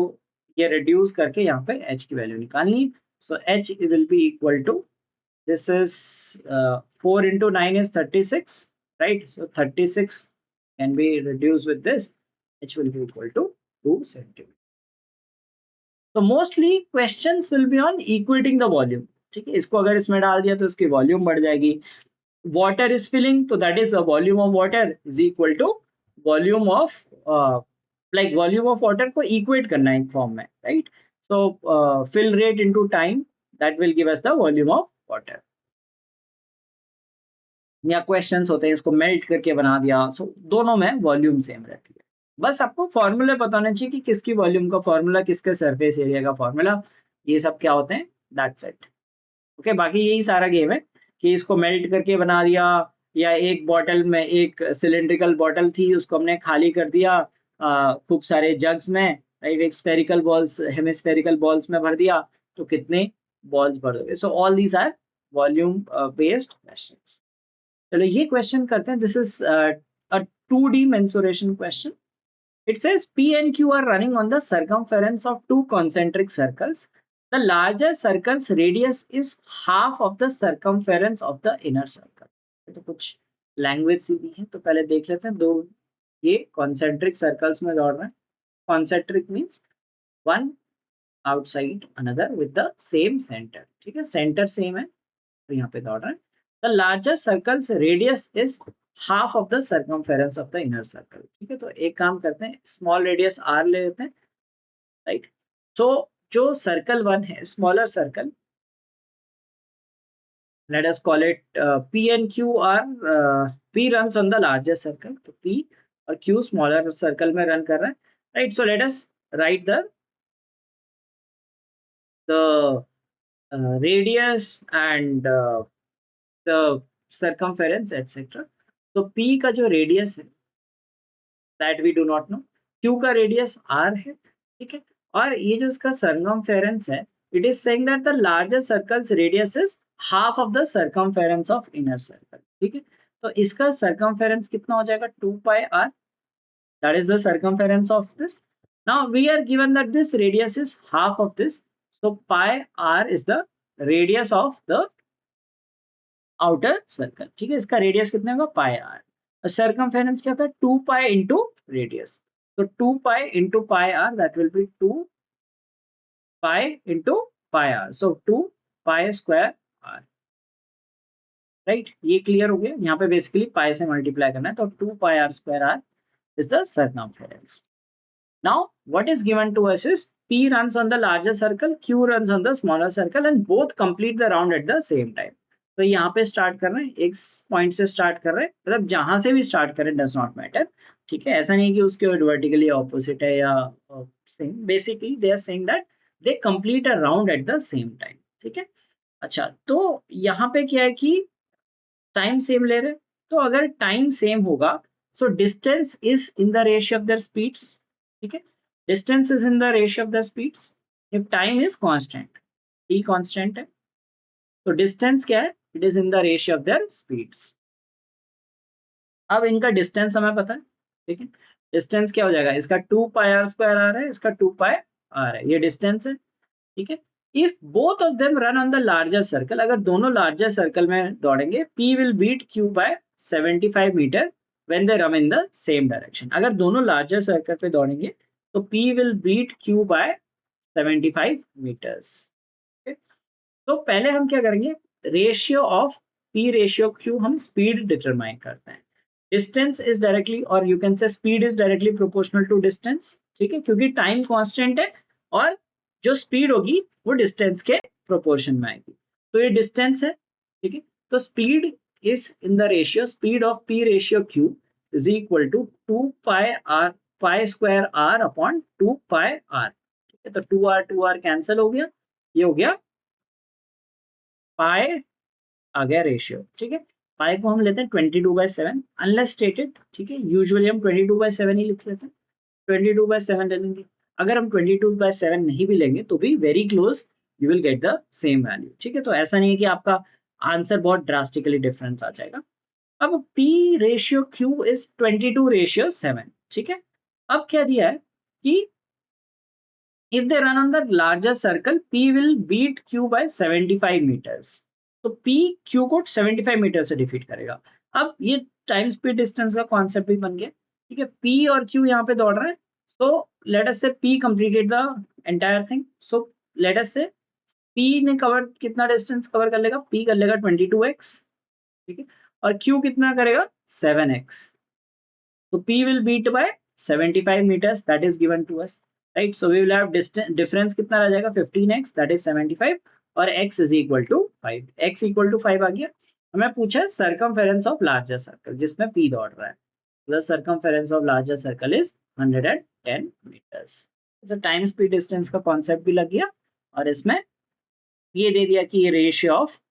ये रिड्यूस करके यहाँ पे h की वैल्यू निकालनी. So h will be equal to, this is 4 into 9 is 36, right? So 36 can be reduced with this. H will be equal to 2 centimeter. So mostly questions will be on equating the volume. ठीक है, इसको अगर इसमें डाल दिया तो इसकी volume बढ़ जाएगी. वाटर इज फिलिंग, तो that is the volume of water is equal to volume of, like volume of water को इक्वेट करना है एक फॉर्म में, right? So fill rate into time, that will give us the volume of water. या questions होते हैं इसको melt करके बना दिया, सो दोनों में वॉल्यूम सेम रहती है. बस आपको फॉर्मूले बताना चाहिए कि किसकी वॉल्यूम का फॉर्मूला, किसके सरफेस एरिया का फॉर्मूला, ये सब क्या होते हैं. That's it. ओके, बाकी यही सारा गेम है कि इसको मेल्ट करके बना दिया, या एक बॉटल में, एक सिलेंड्रिकल बॉटल थी, उसको हमने खाली कर दिया खूब सारे जग्स में, राइट? एक स्फेरिकल बॉल्स, हेमिस्फेरिकल बॉल्स में भर दिया, तो कितने बॉल्स भर दोगे. So all these are volume based questions. चलो ये क्वेश्चन करते हैं. This is a 2D mensuration question. It says P and Q are running on the circumference of two concentric circles. The larger circle's radius is half of the circumference of the inner circle. तो कुछ language C दी है, तो पहले देख लेते हैं. दो ये कॉन्सेंट्रिक सर्कल्स में दौड़ रहे हैं. Concentric means one outside another with the same centre. ठीक है, सेंटर सेम है, तो यहाँ पे दौड़ रहे हैं. The larger circle's radius is half of the circumference of the inner circle. ठीक है, तो एक काम करते हैं, स्मॉल रेडियस r ले लेते हैं, राइट? सो जो सर्कल 1 है, smaller circle, let us call it P and Q are P runs on the larger circle, तो P और Q स्मॉलर सर्कल में रन कर रहा है, right? So let us write the radius and the circumference etc. तो P का जो radius है, that we do not know. Q का रेडियस R है. ठीक है, और ये जो इसका सर्कमफेरेंस है, it is saying that the larger circle's radius is half of the circumference of inner circle. ठीक है, तो इसका सर्कमफेरेंस कितना हो जाएगा? 2 pi r, that is the circumference of this. Now we are given that this radius is half of this, so pi r is the radius of the outer circle. ठीक है, इसका रेडियस कितना होगा? पाई r. Circumference क्या था, 2 pi into radius, तो 2 pi into pi R, that will be 2 pi into pi R, so 2 pi square R, right. ये clear हो गया, यहाँ पे बेसिकली पाई से मल्टीप्लाई करना है, तो 2 pi are square are is the circumference. Now, what is given to us is P runs on the larger circle, Q runs on the smaller circle, and both complete the round at the same time. तो यहाँ पे start कर रहे हैं, एक point से start कर रहे हैं, मतलब जहां से भी स्टार्ट करें डज नॉट मैटर, ठीक है। ऐसा नहीं कि उसके वर्टिकली ऑपोजिट है या same, basically they are saying that they complete a round at the same time, ठीक है। अच्छा, तो यहाँ पे क्या है कि टाइम सेम ले रहे हैं, तो अगर टाइम सेम होगा, so distance is in the ratio of their speeds, ठीक है। Distance is in the ratio of the speeds if time is constant, T constant है, तो डिस्टेंस क्या है, it is in the ratio of their speeds. अब इनका distance हमें पता है, ठीक है। डिस्टेंस क्या हो जाएगा, इसका 2 पाई आर स्क्वायर आर है, इसका 2 पाई आर है, ये डिस्टेंस है, ठीक है। If both of them run on the larger circle, अगर दोनों लार्जर सर्कल में दौड़ेंगे, P will beat Q by 75 meter when they run in the same direction. अगर दोनों लार्जर सर्कल पे दौड़ेंगे तो P will beat Q by 75 meters. तो पहले हम क्या करेंगे, ratio of P ratio Q हम स्पीड डिटरमाइन करते हैं. डिस्टेंस इज डायरेक्टली, और you can say speed is directly proportional to distance, ठीक है, क्योंकि टाइम कांस्टेंट है और जो स्पीड होगी वो डिस्टेंस के प्रोपोर्शन में आएगी. तो ये डिस्टेंस है, ठीक है. तो speed is in the ratio, speed of P ratio Q is equal to 2 pi R, pi square R upon 2 pi R, ठीक है. तो 2r कैंसिल हो गया, ये हो गया पाई, आ गया रेशियो, ठीक है. पाई को हम लेते हैं 22/7 अनलेस स्टेटेड, ठीक है. यूजुअली हम 22/7 ही लिख लेते हैं, 22/7 ले लेंगे. अगर हम 22/7 नहीं भी लेंगे तो भी very close, you will get the same value, ठीक है. तो ऐसा नहीं है कि आपका आंसर बहुत ड्रास्टिकली डिफरेंस आ जाएगा. अब P रेशियो Q इज 22/7, ठीक है. अब क्या दिया है कि if they run on the larger circle, P will beat Q by 75 meters. तो P Q को 75 मीटर से डिफीट करेगा. अब ये टाइम स्पीड डिस्टेंस का कॉन्सेप्ट भी बन गया, ठीक है. P और Q यहाँ पे दौड़ रहे हैं, सो लेट अस से P completed the entire thing. So let us से P ने कवर कितना डिस्टेंस कवर कर लेगा, P कर लेगा 22x, ठीक है, और Q कितना करेगा 7x. So P will beat by 75 meters, that is given to us, right? So we will have distance difference कितना रह जाएगा 15x, that is 75, और x is equal to 5. x equal to 5 आ गया. हमें पूछा है circumference of larger circle जिसमें P दौड़ रहा है. The circumference of larger circle is 110 meters. So time speed distance का concept भी लग गया, और इसमें ये दे दिया कि ratio of,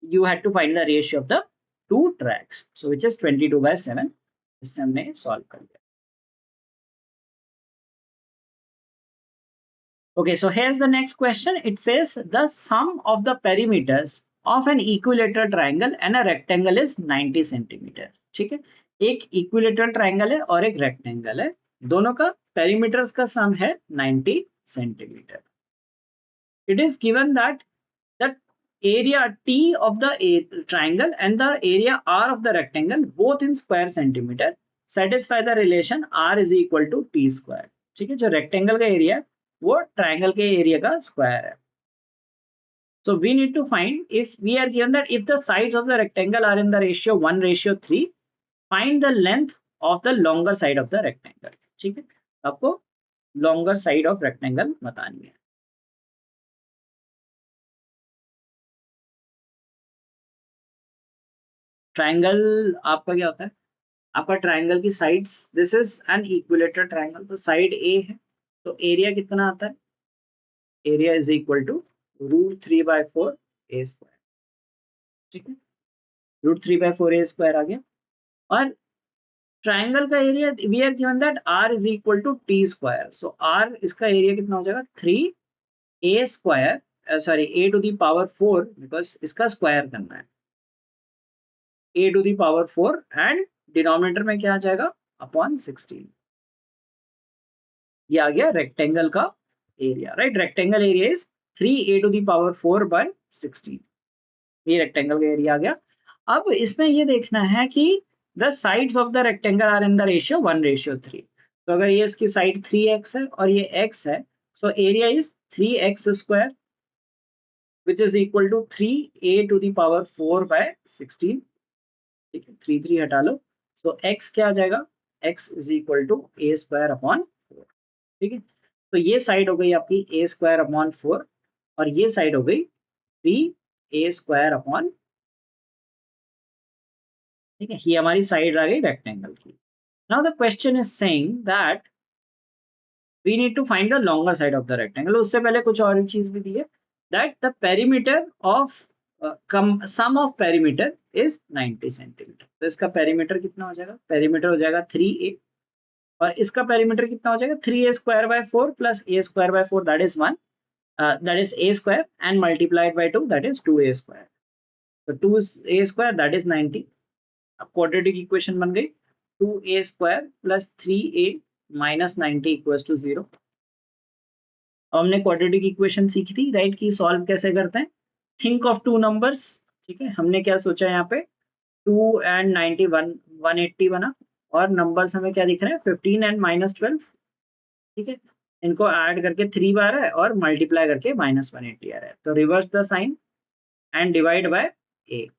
you had to find the ratio of the two tracks, so which is 22/7. इससे हमने सॉल्व कर दिया. Okay, so here's the next question. It says the sum of the perimeters of an equilateral triangle and a rectangle is 90 centimeter. ठीक है, एक equilateral triangle है और एक rectangle है, दोनों का perimeters का sum है 90 centimeter. It is given that the area T of the triangle and the area R of the rectangle both in square centimeter satisfy the relation R is equal to T square. ठीक है, जो rectangle का area है वो triangle के area का square है. So we need to find, if we are given that if the sides of the rectangle are in the ratio 1:3, find the length of the longer side of the rectangle. ठीक है, आपको longer side of rectangle बतानी है. Triangle आपका क्या होता है, आपका ट्रायंगल की sides, this is an equilateral triangle, तो साइड ए है, तो एरिया कितना आता है, area is equal to √3/4 a square. ठीक है, √3/4 a स्क्वायर आ गया. और ट्राइंगल का area we are given that r is equal to T square. So r इसका एरिया कितना हो जाएगा 3a square, sorry a to the power 4, because इसका स्क्वायर करना है, a to the power 4, and denominator में क्या आ जाएगा अपॉन 16. ये आ गया रेक्टेंगल का area, right. Rectangle area is 3a to the power 4/16. ये रेक्टेंगल का एरिया आ गया. अब इसमें ये देखना है कि the sides of the rectangle are in the ratio 1:3। तो अगर ये इसकी साइड 3x है और ये x है, so area is 3x² which is equal to 3a⁴/16। ठीक है, 3 हटा लो, सो x क्या आ जाएगा, x is equal to a²/4। ठीक है, तो ये साइड हो गई आपकी a²/4 और ये साइड हो गई 3a²/, ठीक है, ये हमारी साइड आ गई रेक्टेंगल की। Now the question is saying that we need to find the longer side of the rectangle. उससे पहले कुछ और चीज भी दी है, that the perimeter of sum of perimeter is 90 centimeter. तो इसका पेरीमीटर कितना हो जाएगा, पेरीमीटर हो जाएगा 3a और इसका पेरीमीटर कितना हो जाएगा 3a² / 4 plus a²/4 that is 1, that is a² and multiplied by 2 that is 2a²। so 2a² that is 90। अब क्वाड्रेटिक इक्वेशन बन गई 2a² plus 3a minus 90 equals to 0। अब हमने क्वाड्रेटिक इक्वेशन सीखी थी राइट, की सॉल्व कैसे करते हैं। थिंक ऑफ टू नंबर्स, ठीक है, हमने क्या सोचा यहाँ पे 2 and 90 180 बना और नंबर्स हमें क्या दिख रहे हैं 15 and -12। ठीक है, इनको ऐड करके 3 बार है और मल्टीप्लाई करके -180 आ रहा है। तो reverse the sign and divide by a,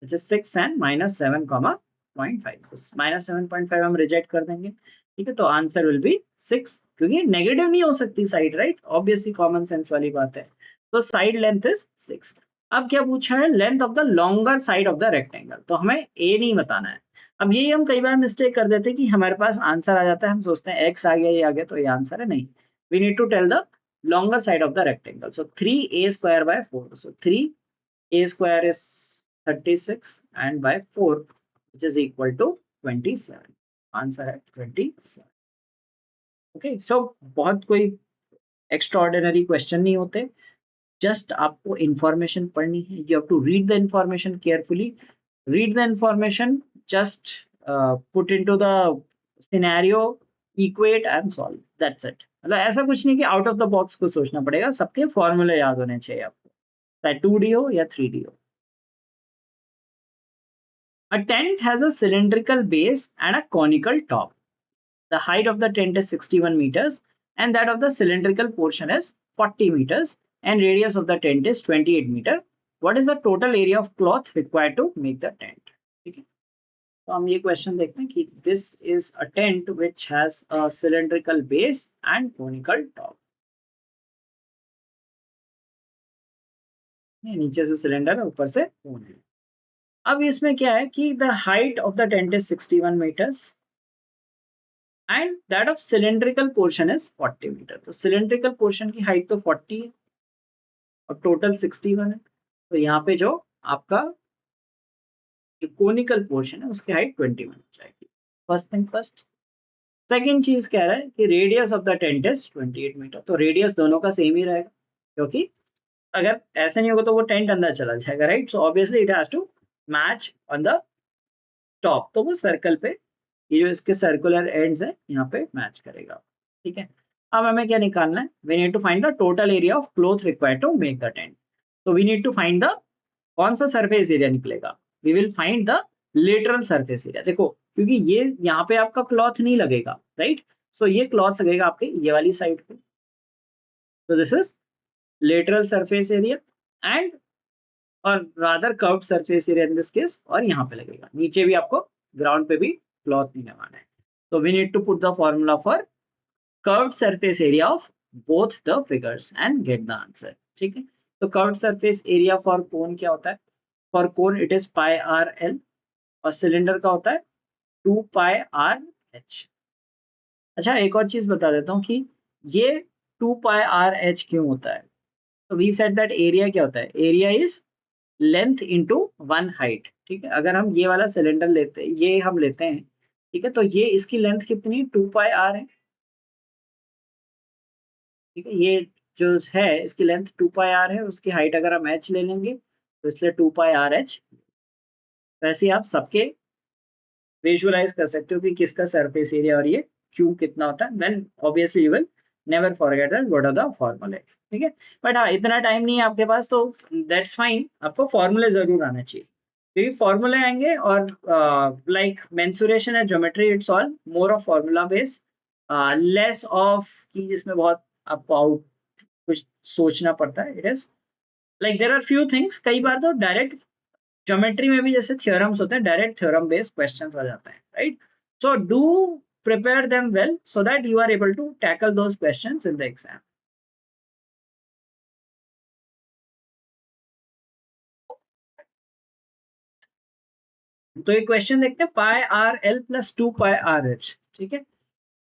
which is 6 and -7, 0.5। so -7.5 हम रिजेक्ट कर देंगे। ठीक है, तो आंसर विल बी 6, क्योंकि नेगेटिव नहीं हो सकती side right, obviously common sense वाली बात है। तो साइड लेंथ इज 6। अब क्या पूछा है, length of the longer side of the rectangle, तो हमें ए नहीं बताना है। अब यही हम कई बार मिस्टेक कर देते हैं कि हमारे पास आंसर आ जाता है, हम सोचते हैं एक्स आ गया ये आ गया तो ये आंसर है, नहीं। We need to tell the longer side of the rectangle, so 3a² / 4, so 3a² is 36 and by 4 which is equal to 27। Answer है 27। ओके, सो बहुत कोई एक्स्ट्रा ऑर्डिनरी क्वेश्चन नहीं होते, जस्ट आपको इंफॉर्मेशन पढ़नी है। You have to read the information carefully, read the information, just put into the scenario, equate and solve, that's it. मतलब ऐसा कुछ नहीं कि आउट ऑफ द बॉक्स को सोचना पड़ेगा, सबके फॉर्मूले याद होने चाहिए आपको, चाहे 2D हो या 3D हो। A tent has a cylindrical base and a conical top. The height of the tent is 61 meters and that of the cylindrical portion is 40 meters and radius of the tent is 28 meter. What is the total area of cloth required to make the tent? ठीक है, तो हम ये question देखते हैं कि this is a tent which has a cylindrical base and conical top। नीचे से सिलेंडर है, ऊपर से कोन है। अब इसमें क्या है कि the height of the tent is 61 meters and that of cylindrical portion is 40 meter. तो सिलेंड्रिकल पोर्शन की हाइट तो 40 है और टोटल 61 है, तो यहाँ पे जो आपका जो कोनिकल पोर्शन है उसकी हाइट 21 हो जाएगी। First thing first. सेकेंड चीज कह रहा है कि radius of the tent is 28 meter, तो रेडियस दोनों का सेम ही रहेगा, क्योंकि अगर ऐसा नहीं होगा तो वो टेंट अंदर चला जाएगा right. So obviously it has to match on the top, तो वो सर्कल पे ये जो इसके सर्कुलर एंड्स है यहाँ पे मैच करेगा। ठीक है, अब हमें क्या निकालना है, we need to find the total area of cloth required to make the tent. तो we need to find the कौन सा सरफेस एरिया निकलेगा, we will find the lateral surface area. देखो क्योंकि ये यहाँ पे आपका क्लॉथ नहीं लगेगा राइट, सो ये क्लॉथ लगेगा आपके ये वाली साइड पे, तो this is lateral surface area and और rather curved surface area in this case, और यहाँ पे लगेगा, नीचे भी आपको ग्राउंड पे भी क्लॉथ नहीं लगाना है। So we need to put the formula for curved surface area of both the figures and get the answer। ठीक है, तो curved surface area for cone क्या होता है, for cone it is pi r l और cylinder का होता है 2 pi r h। अच्छा एक और चीज बता देता हूँ कि ये 2 pi r h क्यों होता है। तो वी सेड दैट एरिया क्या होता है, area is length into 1 height. ठीक है, अगर हम ये वाला सिलेंडर लेते हैं, ये हम लेते हैं, ठीक है, तो ये इसकी लेंथ कितनी 2 पाई आर है। ठीक है, ये जो है इसकी लेंथ 2 पाई आर है, उसकी हाइट अगर हम h ले लेंगे तो इसलिए 2 पाई आर एच। वैसे आप सबके विजुअलाइज कर सकते हो कि किसका सरफेस एरिया और ये क्यू कितना होता है, then obviously you will never forget that what are the फॉर्मूले। ठीक है, बट हाँ इतना टाइम नहीं है आपके पास, तो दैट्स फाइन, आपको फॉर्मूले जरूर आना चाहिए। क्योंकि फॉर्मूले आएंगे और लाइक मेंसुरेशन है, geometry, it's all more of formula base, less of कि जिसमें बहुत आपको आउट कुछ सोचना पड़ता है। It is like there are few things, कई बार तो डायरेक्ट ज्योमेट्री में भी जैसे थ्योरम्स होते हैं, डायरेक्ट थ्योरम बेस्ड क्वेश्चंस आ जाते हैं, right? So do prepare them well so that you are able to tackle those questions in the exam. तो ये क्वेश्चन देखते हैं, pi r l plus 2 pi R H, ठीक है?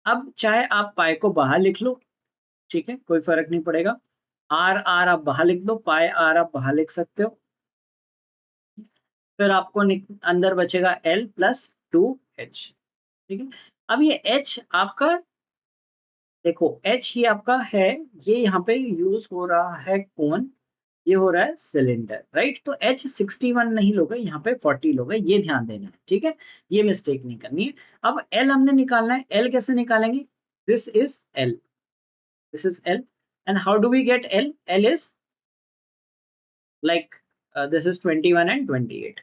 अब चाहे आप पाई को बाहर लिख लो, ठीक है, कोई फर्क नहीं पड़ेगा। आर आर आप बाहर लिख दो, पाई आर आप बाहर लिख सकते हो, फिर आपको अंदर बचेगा एल प्लस 2 एच, ठीक है? अब ये एच आपका, देखो एच ही आपका है, ये यहाँ पे यूज हो रहा है कौन, ये हो रहा है सिलेंडर, राइट? तो एच 61 नहीं लोगे, यहाँ पे 40 लोगे, ये ध्यान देना है, ठीक है? ये मिस्टेक नहीं करनी है। अब एल हमने निकालना है, एल कैसे निकालेंगे? This is L, this is L, and how do we get L? L is like this is 21 and 28.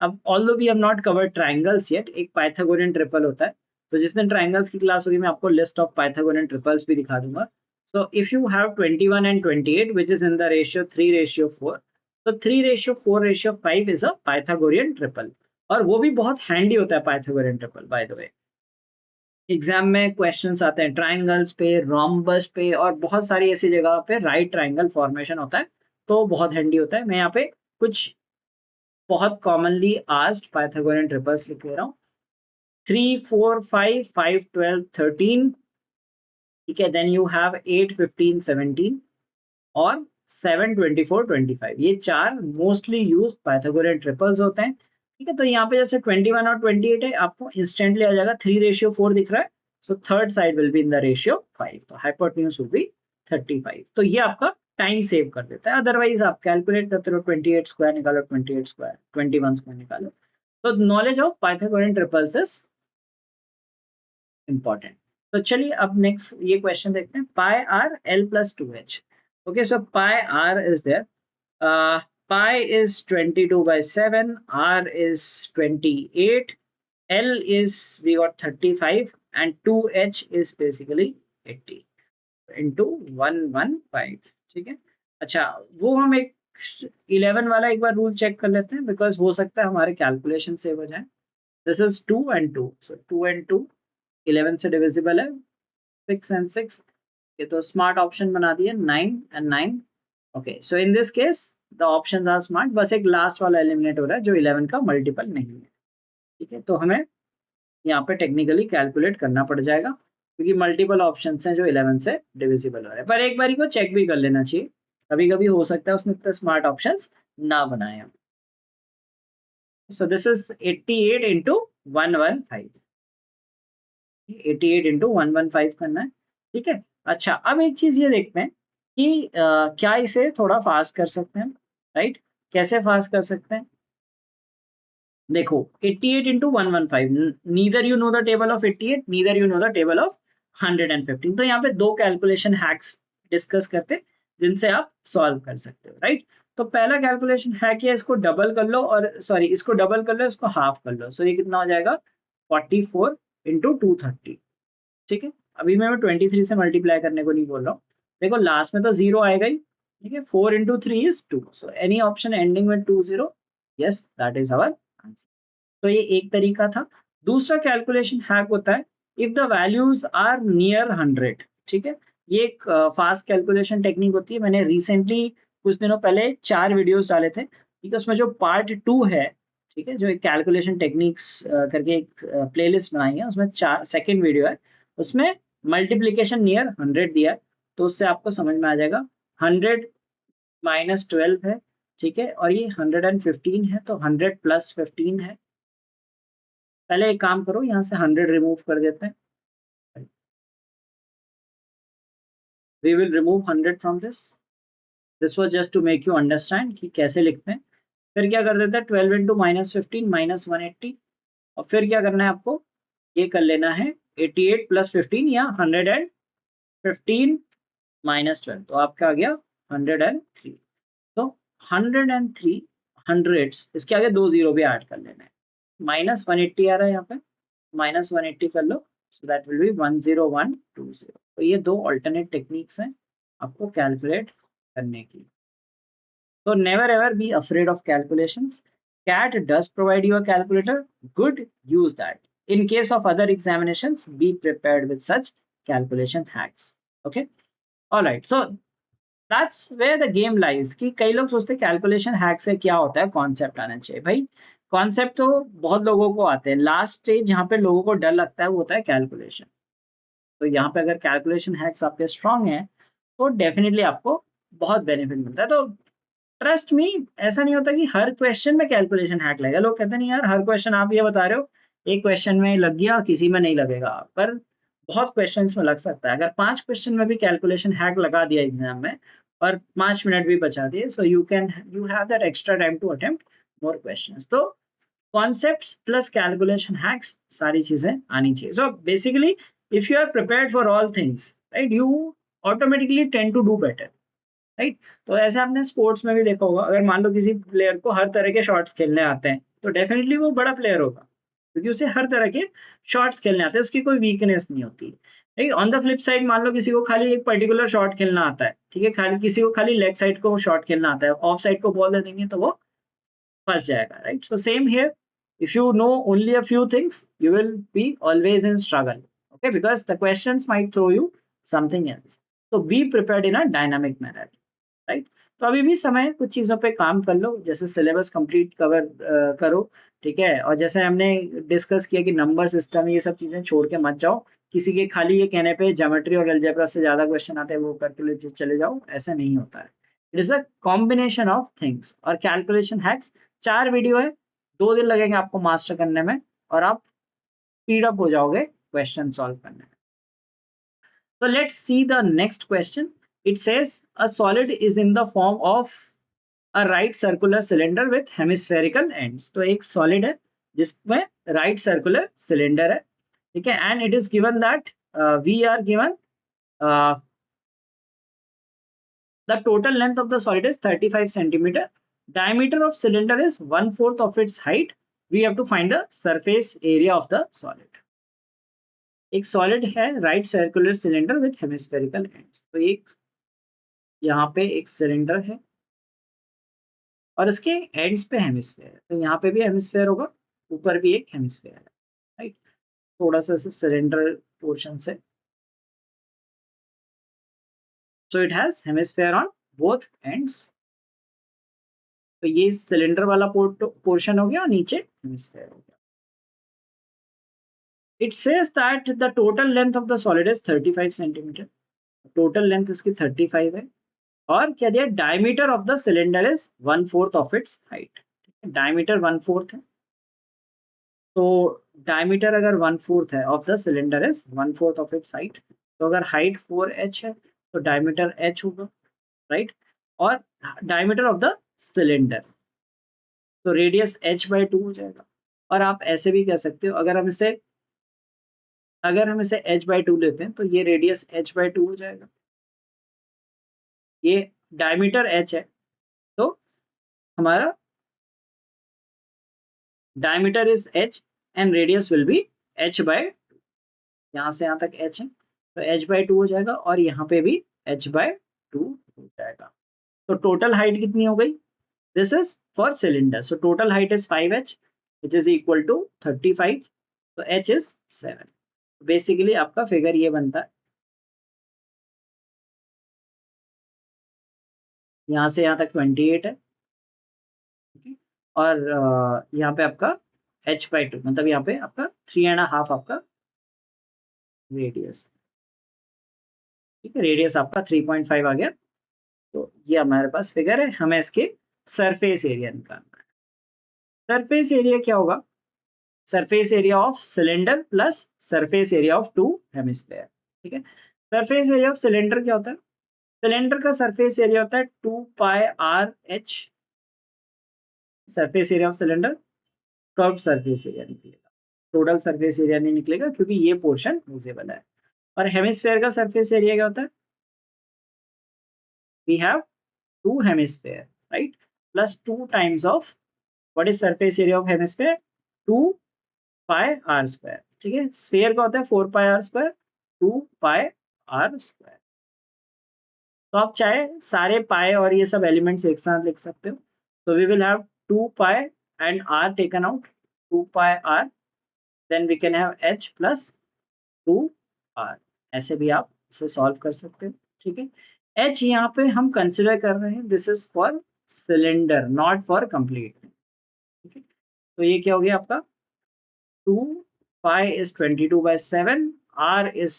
अब although we have not covered triangles yet, एक Pythagorean triple होता है, तो जिस दिन triangles की क्लास होगी मैं आपको list of Pythagorean triples भी दिखा दूंगा। So if you have 21 and 28 which is in the ratio 3:4, so 3:4:5 is a Pythagorean triple, और वो भी बहुत handy होता है Pythagorean triple by the way। Exam में क्वेश्चंस आते हैं ट्राइंगल्स पे, रोम्बस पे, और बहुत सारी ऐसी जगह पे राइट ट्राइंगल फॉर्मेशन होता है, तो बहुत हैंडी होता है। मैं यहाँ पे कुछ बहुत कॉमनली आस्क्ड पाइथागोरियन ट्रिपल्स लिख ले रहा हूँ। 3 4 5 5 12 13, ठीक है? देन यू हैव 8 15 17 और 7 24 25, ये चार मोस्टली यूज पाइथागोरियन ट्रिपल्स होते हैं, ठीक है? तो यहाँ पे जैसे 21 और 28 है, आपको इंस्टेंटली आ जाएगा 3:4 दिख रहा है, so third side will be in the ratio 5, तो हाइपोटेन्यूज विल बी 35। तो ये आपका टाइम सेव कर देता है, अदरवाइज आप कैलकुलेट करते रहो 28 स्क्वायर निकालो, 28 स्क्वायर, 21 स्क्वायर निकालो। तो knowledge of Pythagorean triples is important. तो चलिए अब नेक्स्ट ये क्वेश्चन देखते हैं, pi r l plus 2h। Okay, so pi r is there. Pi is 22/7, r is 28, l is we got 35, and 2h is basically 80 into 115, ठीक है? अच्छा, वो हम एक 11 वाला एक बार रूल चेक कर लेते हैं, बिकॉज हो सकता है हमारे कैलकुलेशन सेव हो जाए। This is 2 and 2, so 2 and 2 11 से डिविजिबल है, 6 and 6, ये तो स्मार्ट ऑप्शन बना दिए, 9 and 9। Okay, so in this case the options are smart, बस एक लास्ट वाला एलिमिनेट हो रहा है जो 11 का मल्टीपल नहीं है, ठीक है? तो हमें यहाँ पे टेक्निकली कैलकुलेट करना पड़ जाएगा, क्योंकि मल्टीपल ऑप्शंस हैं जो 11 से डिविजिबल हो रहे हैं। पर एक बारी को चेक भी कर लेना चाहिए, कभी कभी हो सकता है उसने इतने स्मार्ट ऑप्शंस ना बनाए हम। So this is 88 into 115, 88 into 115 करना है, ठीक है? अच्छा, अब एक चीज ये देखते हैं कि क्या इसे थोड़ा फास्ट कर सकते हैं, राइट? कैसे फास्ट कर सकते हैं? देखो 88 into 115, neither you know the table of 88, neither you know the table of 115। तो यहाँ पे दो कैलकुलेशन हैक्स डिस्कस करते हैं जिनसे आप सॉल्व कर सकते हो, राइट? तो पहला कैलकुलेशन हैक है, इसको डबल कर लो, और सॉरी इसको डबल कर लो, इसको हाफ कर लो, सो ये कितना हो जाएगा 44 इंटू 230, ठीक है? अभी मैं 23 से मल्टीप्लाई करने को नहीं बोल रहा हूँ, देखो लास्ट में तो जीरो आएगा ही, ठीक है? 4 into 3 is 2, so any option ending में 20, yes that is our answer. तो ये एक तरीका था। दूसरा कैलकुलेशन हैक होता है, if the values are near 100, ठीक है? ये एक फास्ट कैलकुलेशन टेक्निक होती है, मैंने रिसेंटली कुछ दिनों पहले 4 वीडियोस डाले थे, ठीक है? उसमें जो पार्ट 2 है, ठीक है, जो एक कैलकुलेशन टेक्निक्स करके एक प्लेलिस्ट बनाई है, उसमें 4 सेकेंड वीडियो है, उसमें मल्टीप्लीकेशन नियर 100 दिया है, तो उससे आपको समझ में आ जाएगा। 100 माइनस 12 है, ठीक है, और ये 115 है, तो 100 प्लस 15 है। पहले एक काम करो, यहाँ से 100 रिमूव कर देते हैं, we will remove 100 from this, this was just to make you understand कि कैसे लिखते हैं। फिर क्या कर देते हैं, 12 इंटू माइनस 15 माइनस 180, और फिर क्या करना है आपको, ये कर लेना है 88 प्लस 15 या 115 माइनस 12, तो आपका आ गया 103। तो 103 हंड्रेड्स, इसके आगे 2 जीरो भी ऐड कर लेना है। -180 आ रहा है यहाँ पे, -180 कर लो, सो दैट विल बी 10120। तो ये दो अल्टरनेट टेक्निक्स हैं आपको कैलकुलेट करने की। So never ever be afraid of calculations. CAT does provide you a calculator. Good, use that. In case of other examinations, be prepared with such calculation hacks. Okay. All right. So that's where the game lies. कि कई लोग सोचते हैं calculation hack से क्या होता है, concept आना चाहिए। भाई कॉन्सेप्ट तो बहुत लोगों को आते हैं, लास्ट स्टेज जहाँ पे लोगों को डर लगता है वो होता है कैलकुलेशन। तो यहाँ पे अगर कैलकुलेशन हैक्स आपके स्ट्रांग हैं तो डेफिनेटली आपको बहुत बेनिफिट मिलता है। तो ट्रस्ट मी, ऐसा नहीं होता कि हर क्वेश्चन में कैलकुलेशन हैक लगेगा। लोग कहते नहीं यार हर क्वेश्चन आप ये बता रहे हो, एक क्वेश्चन में लग गया किसी में नहीं लगेगा, पर बहुत क्वेश्चंस में लग सकता है। अगर 5 क्वेश्चन में भी कैलकुलेशन हैक लगा दिया एग्जाम में और 5 मिनट भी बचा दिए, so you have that extra time to attempt more questions. तो कॉन्सेप्ट्स प्लस कैलकुलेशन हैक्स सारी चीजें आनी चाहिए। So basically if you are prepared for all things, right, you automatically tend to do better, right. तो ऐसे आपने sports में भी देखा होगा, अगर मान लो किसी प्लेयर को हर तरह के शॉट्स खेलने आते हैं तो डेफिनेटली वो बड़ा प्लेयर होगा, क्योंकि उसे हर तरह के शॉट्स खेलने आते हैं, उसकी कोई वीकनेस नहीं होती। Right, on the flip side मान लो किसी को खाली एक पर्टिकुलर शॉट खेलना आता है, ठीक है, खाली किसी को खाली लेग साइड को शॉट खेलना आता है, ऑफ साइड को बॉल दे देंगे तो वो फंस जाएगा। Right, so same here, if you know only a few things you will be always in struggle, okay, because the questions might throw you something else. So be prepared in a dynamic manner, right. तो अभी भी समय है, कुछ चीज़ों पे काम कर लो, जैसे सिलेबस कंप्लीट करो, ठीक है। और जैसे हमने डिस्कस किया कि नंबर सिस्टम, ये सब चीज़ें छोड़ के मत जाओ, किसी के खाली ये कहने पे ज्योमेट्री और अलजेब्रा से ज़्यादा क्वेश्चन आते हैं वो करके चले जाओ, ऐसा नहीं होता है। It is a combination of things. और कैलकुलेशन हैक्स 4 वीडियो है, 2 दिन लगेंगे आपको मास्टर करने में, और आप स्पीड अप हो जाओगे क्वेश्चन सॉल्व करने में। So let's see the next question. It says a solid is in the form of a right circular cylinder with hemispherical ends. तो एक solid है जिसमें right circular cylinder है, ठीक है, and it is given that we are given uh, the total length of the solid is 35 centimeter. Diameter of cylinder is 1/4 of its height. We have to find the surface area of the solid. एक solid है right circular cylinder with hemispherical ends. तो एक यहाँ पे एक cylinder है और इसके एंड्स पे हेमिस्फेयर है, तो यहाँ पे भी हेमिस्फेयर होगा, ऊपर भी एक हेमिस्फेयर है, राइट। थोड़ा सा सिलेंडर पोर्शन से, सो it has hemisphere on both ends. तो ये सिलेंडर वाला पोर्शन हो गया और नीचे हेमिस्फेयर हो गया। It says that the total length of the solid is 35 centimetre. Total length इसकी 35 है, और क्या दिया, diameter of the cylinder is 1/4 of its height. Diameter 1/4 है, तो डायमीटर अगर 1/4 है of the cylinder is 1/4 of its height. तो अगर हाइट 4h है तो डायमीटर h होगा, राइट। और डायमीटर ऑफ द सिलेंडर, तो रेडियस h/2 हो जाएगा। और आप ऐसे भी कह सकते हो, अगर हम इसे h/2 लेते हैं तो ये रेडियस h/2 हो जाएगा। ये डायमीटर h है, तो हमारा diameter is h and radius will be h/2। यहाँ से यहाँ तक h है तो h/2 हो जाएगा, और यहाँ पे भी h/2 हो जाएगा। तो टोटल हाइट कितनी हो गई, this is for cylinder, so total height is 5h which is equal to 35, तो h इज 7। बेसिकली आपका फिगर ये बनता है, यहाँ से यहाँ तक 28 है, और यहाँ पे आपका h/2, मतलब यहाँ पे आपका 3.5 आपका रेडियस, ठीक है, रेडियस आपका 3.5 आ गया। तो ये हमारे पास फिगर है, हमें इसके सरफेस एरिया निकालना है। सरफेस एरिया क्या होगा, surface area of cylinder plus surface area of 2 hemisphere, ठीक है। सरफेस एरिया ऑफ सिलेंडर क्या होता है, सिलेंडर का सरफेस एरिया होता है 2πr/h। Surface area of cylinder, curved surface area निकलेगा, टोटल सरफेस एरिया नहीं निकलेगा क्योंकि ये पोर्शन विजिबल है। और हेमिस्फेयर का सरफेस एरिया क्या होता है, we have 2 hemisphere, right. plus 2 times of what is surface area of hemisphere 2 pi r square. ठीक है, स्फीयर का होता है 4 pi r square 2 pi r square. तो आप चाहे सारे पाए और ये सब एलिमेंट्स एक साथ लिख सकते हो. So we will have 2 pi and r taken out, 2 pi r, then we can have h plus 2r. ऐसे भी आप इसे सॉल्व कर सकते हो. ठीक है, h यहाँ पे हम कंसिडर कर रहे हैं this is for cylinder not for complete. ठीक है, तो ये क्या हो गया आपका 2 pi is 22/7, r is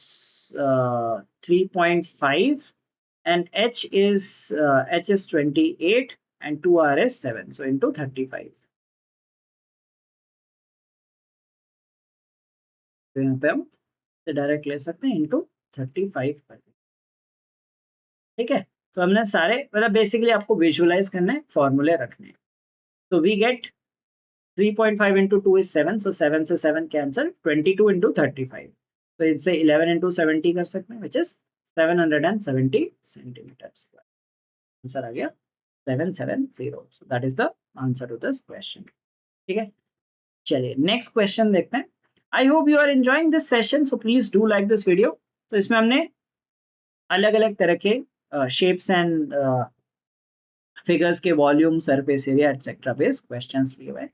3.5 and h is 28 and 2r is 7, so into 35. तो यहाँ पे हम डायरेक्ट ले सकते हैं into 35 कर. ठीक है, तो हमने सारे मतलब बेसिकली आपको विजुअलाइज करना है, फॉर्मूले रखने हैं. तो we get 3.5 into 2 is 7, so 7 से 7 कैंसिल, 22 into 35, तो इससे 11 into 70 कर सकते हैं, which is 770 centimetre square. Answer आ गया 770. So that is the answer to this question. ठीक है, चलिए नेक्स्ट क्वेश्चन देखते हैं. I hope you are enjoying this session, so please do like this video. तो इसमें हमने अलग अलग तरह के शेप्स एंड फिगर्स के volume, surface area etcetera based questions लिए हुए हैं.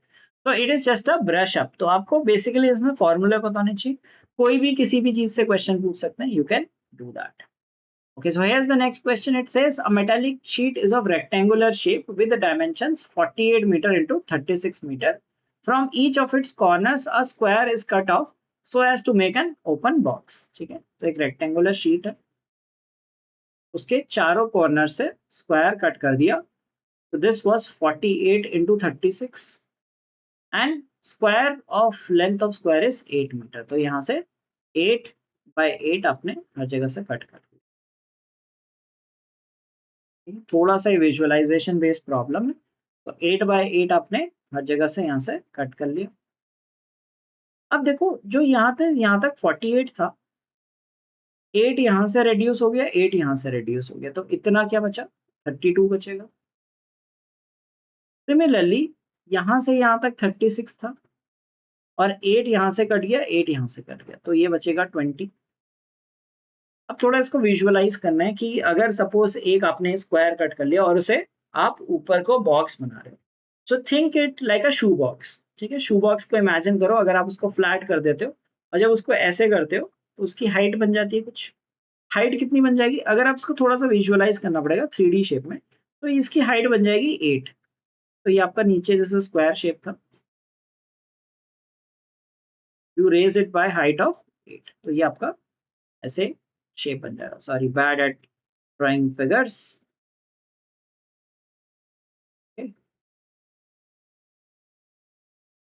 तो it is just a brush up. तो आपको बेसिकली इसमें फॉर्मूला पता होने चाहिए. कोई भी किसी भी चीज से क्वेश्चन पूछ सकते हैं, you can do that. Okay, so here's the next question. It says a metallic sheet is of rectangular shape with the dimensions 48 meter into 36 meter. From each of its corners, a square is cut off so as to make an open box. ठीक है, तो एक rectangular sheet है, उसके चारों corner से square cut कर दिया. So this was 48 into 36 and square of length of square is 8 meter. तो यहाँ से 8/8 आपने हर जगह से कट कर दिया. थोड़ा सा विजुअलाइजेशन बेस्ड प्रॉब्लम है. तो 8/8 आपने हर जगह से यहाँ से कट कर लिया. अब देखो जो यहाँ तक 48 था, 8 यहाँ से रेड्यूस हो गया, 8 यहाँ से रेड्यूस हो गया, तो इतना क्या बचा, 32 बचेगा. सिमिलरली यहाँ से यहाँ तक 36 था और 8 यहाँ से कट गया, 8 यहाँ से कट गया, तो ये बचेगा 20. अब थोड़ा इसको विजुअलाइज करना है कि अगर सपोज एक आपने स्क्वायर कट कर लिया और उसे आप ऊपर को बॉक्स बना रहे हो. So think it like a shoe box. ठीक है, शू बॉक्स को इमेजिन करो. अगर आप उसको फ्लैट कर देते हो और जब उसको ऐसे करते हो तो उसकी हाइट बन जाती है कुछ. हाइट कितनी बन जाएगी, अगर आप इसको थोड़ा सा विजुअलाइज करना पड़ेगा 3D शेप में, तो इसकी हाइट बन जाएगी 8. तो ये आपका नीचे जैसे स्क्वायर शेप था, you raise it by height of 8, तो ये आपका ऐसे शेप बन जाएगा. Sorry, bad at drawing figures.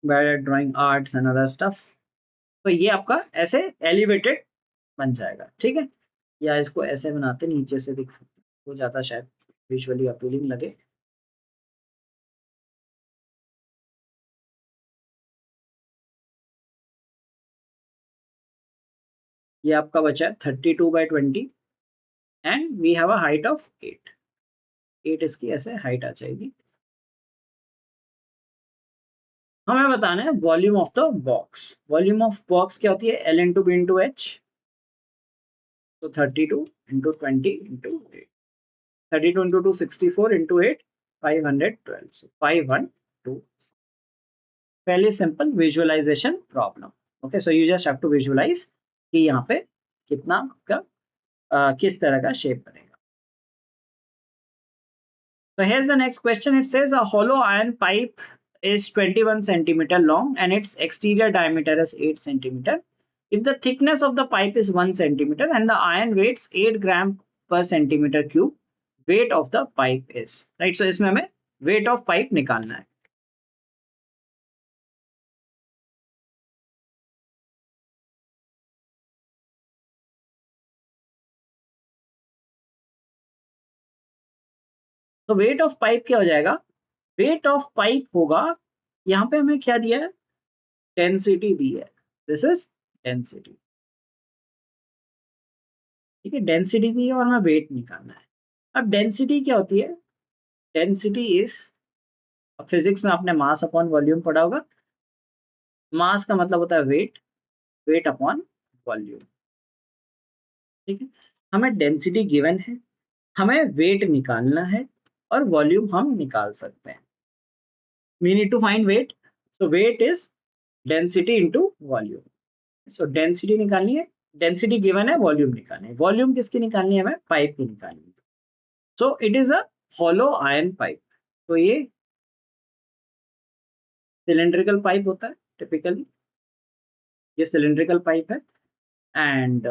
Bad at drawing arts and other stuff. तो ये आपका ऐसे एलिवेटेड बन जाएगा. ठीक है, या इसको ऐसे बनाते नीचे से दिख तो ज्यादा शायद विजुअली अपीलिंग लगे. ये आपका बचा है 32/20 and we have a height of 8. इसकी ऐसे हाइट आ जाएगी. हमें बताना है volume of the box. Volume of box क्या होती है, L into B into H. तो 32 into 20 into 8. 32 into 2 64 into 8 512. So 512. Fairly simple visualization problem. Okay, so you just have to visualize कि यहाँ पे कितना आपका किस तरह का शेप बनेगा. So here's the next question. It says a hollow iron pipe is 21 centimeter long and its exterior diameter is 8 centimeter. If the thickness of the pipe is 1 centimeter and the iron weighs 8 gram per centimeter cube, weight of the pipe is, right? So इसमें हमें weight of pipe निकालना है. तो weight of pipe क्या हो जाएगा, weight of pipe होगा, यहाँ पे हमें क्या दिया है, डेंसिटी दी है. This is density. ठीक है, डेंसिटी दी है और हमें वेट निकालना है. अब डेंसिटी क्या होती है, डेंसिटी इज अब फिजिक्स में आपने मास अपॉन वॉल्यूम पढ़ा होगा। मास का मतलब होता है वेट, वेट अपॉन वॉल्यूम। ठीक है, हमें डेंसिटी गिवन है, हमें वेट निकालना है और वॉल्यूम हम निकाल सकते हैं। We need to find weight, so weight is density into volume. So density निकालनी है, डेंसिटी गिवन है, वॉल्यूम निकालनी है। वॉल्यूम किसकी निकालनी है? हमें पाइप की निकालनी है। सो it is a hollow ion pipe. तो ये सिलेंड्रिकल पाइप होता है टिपिकली, ये सिलेंड्रिकल पाइप है and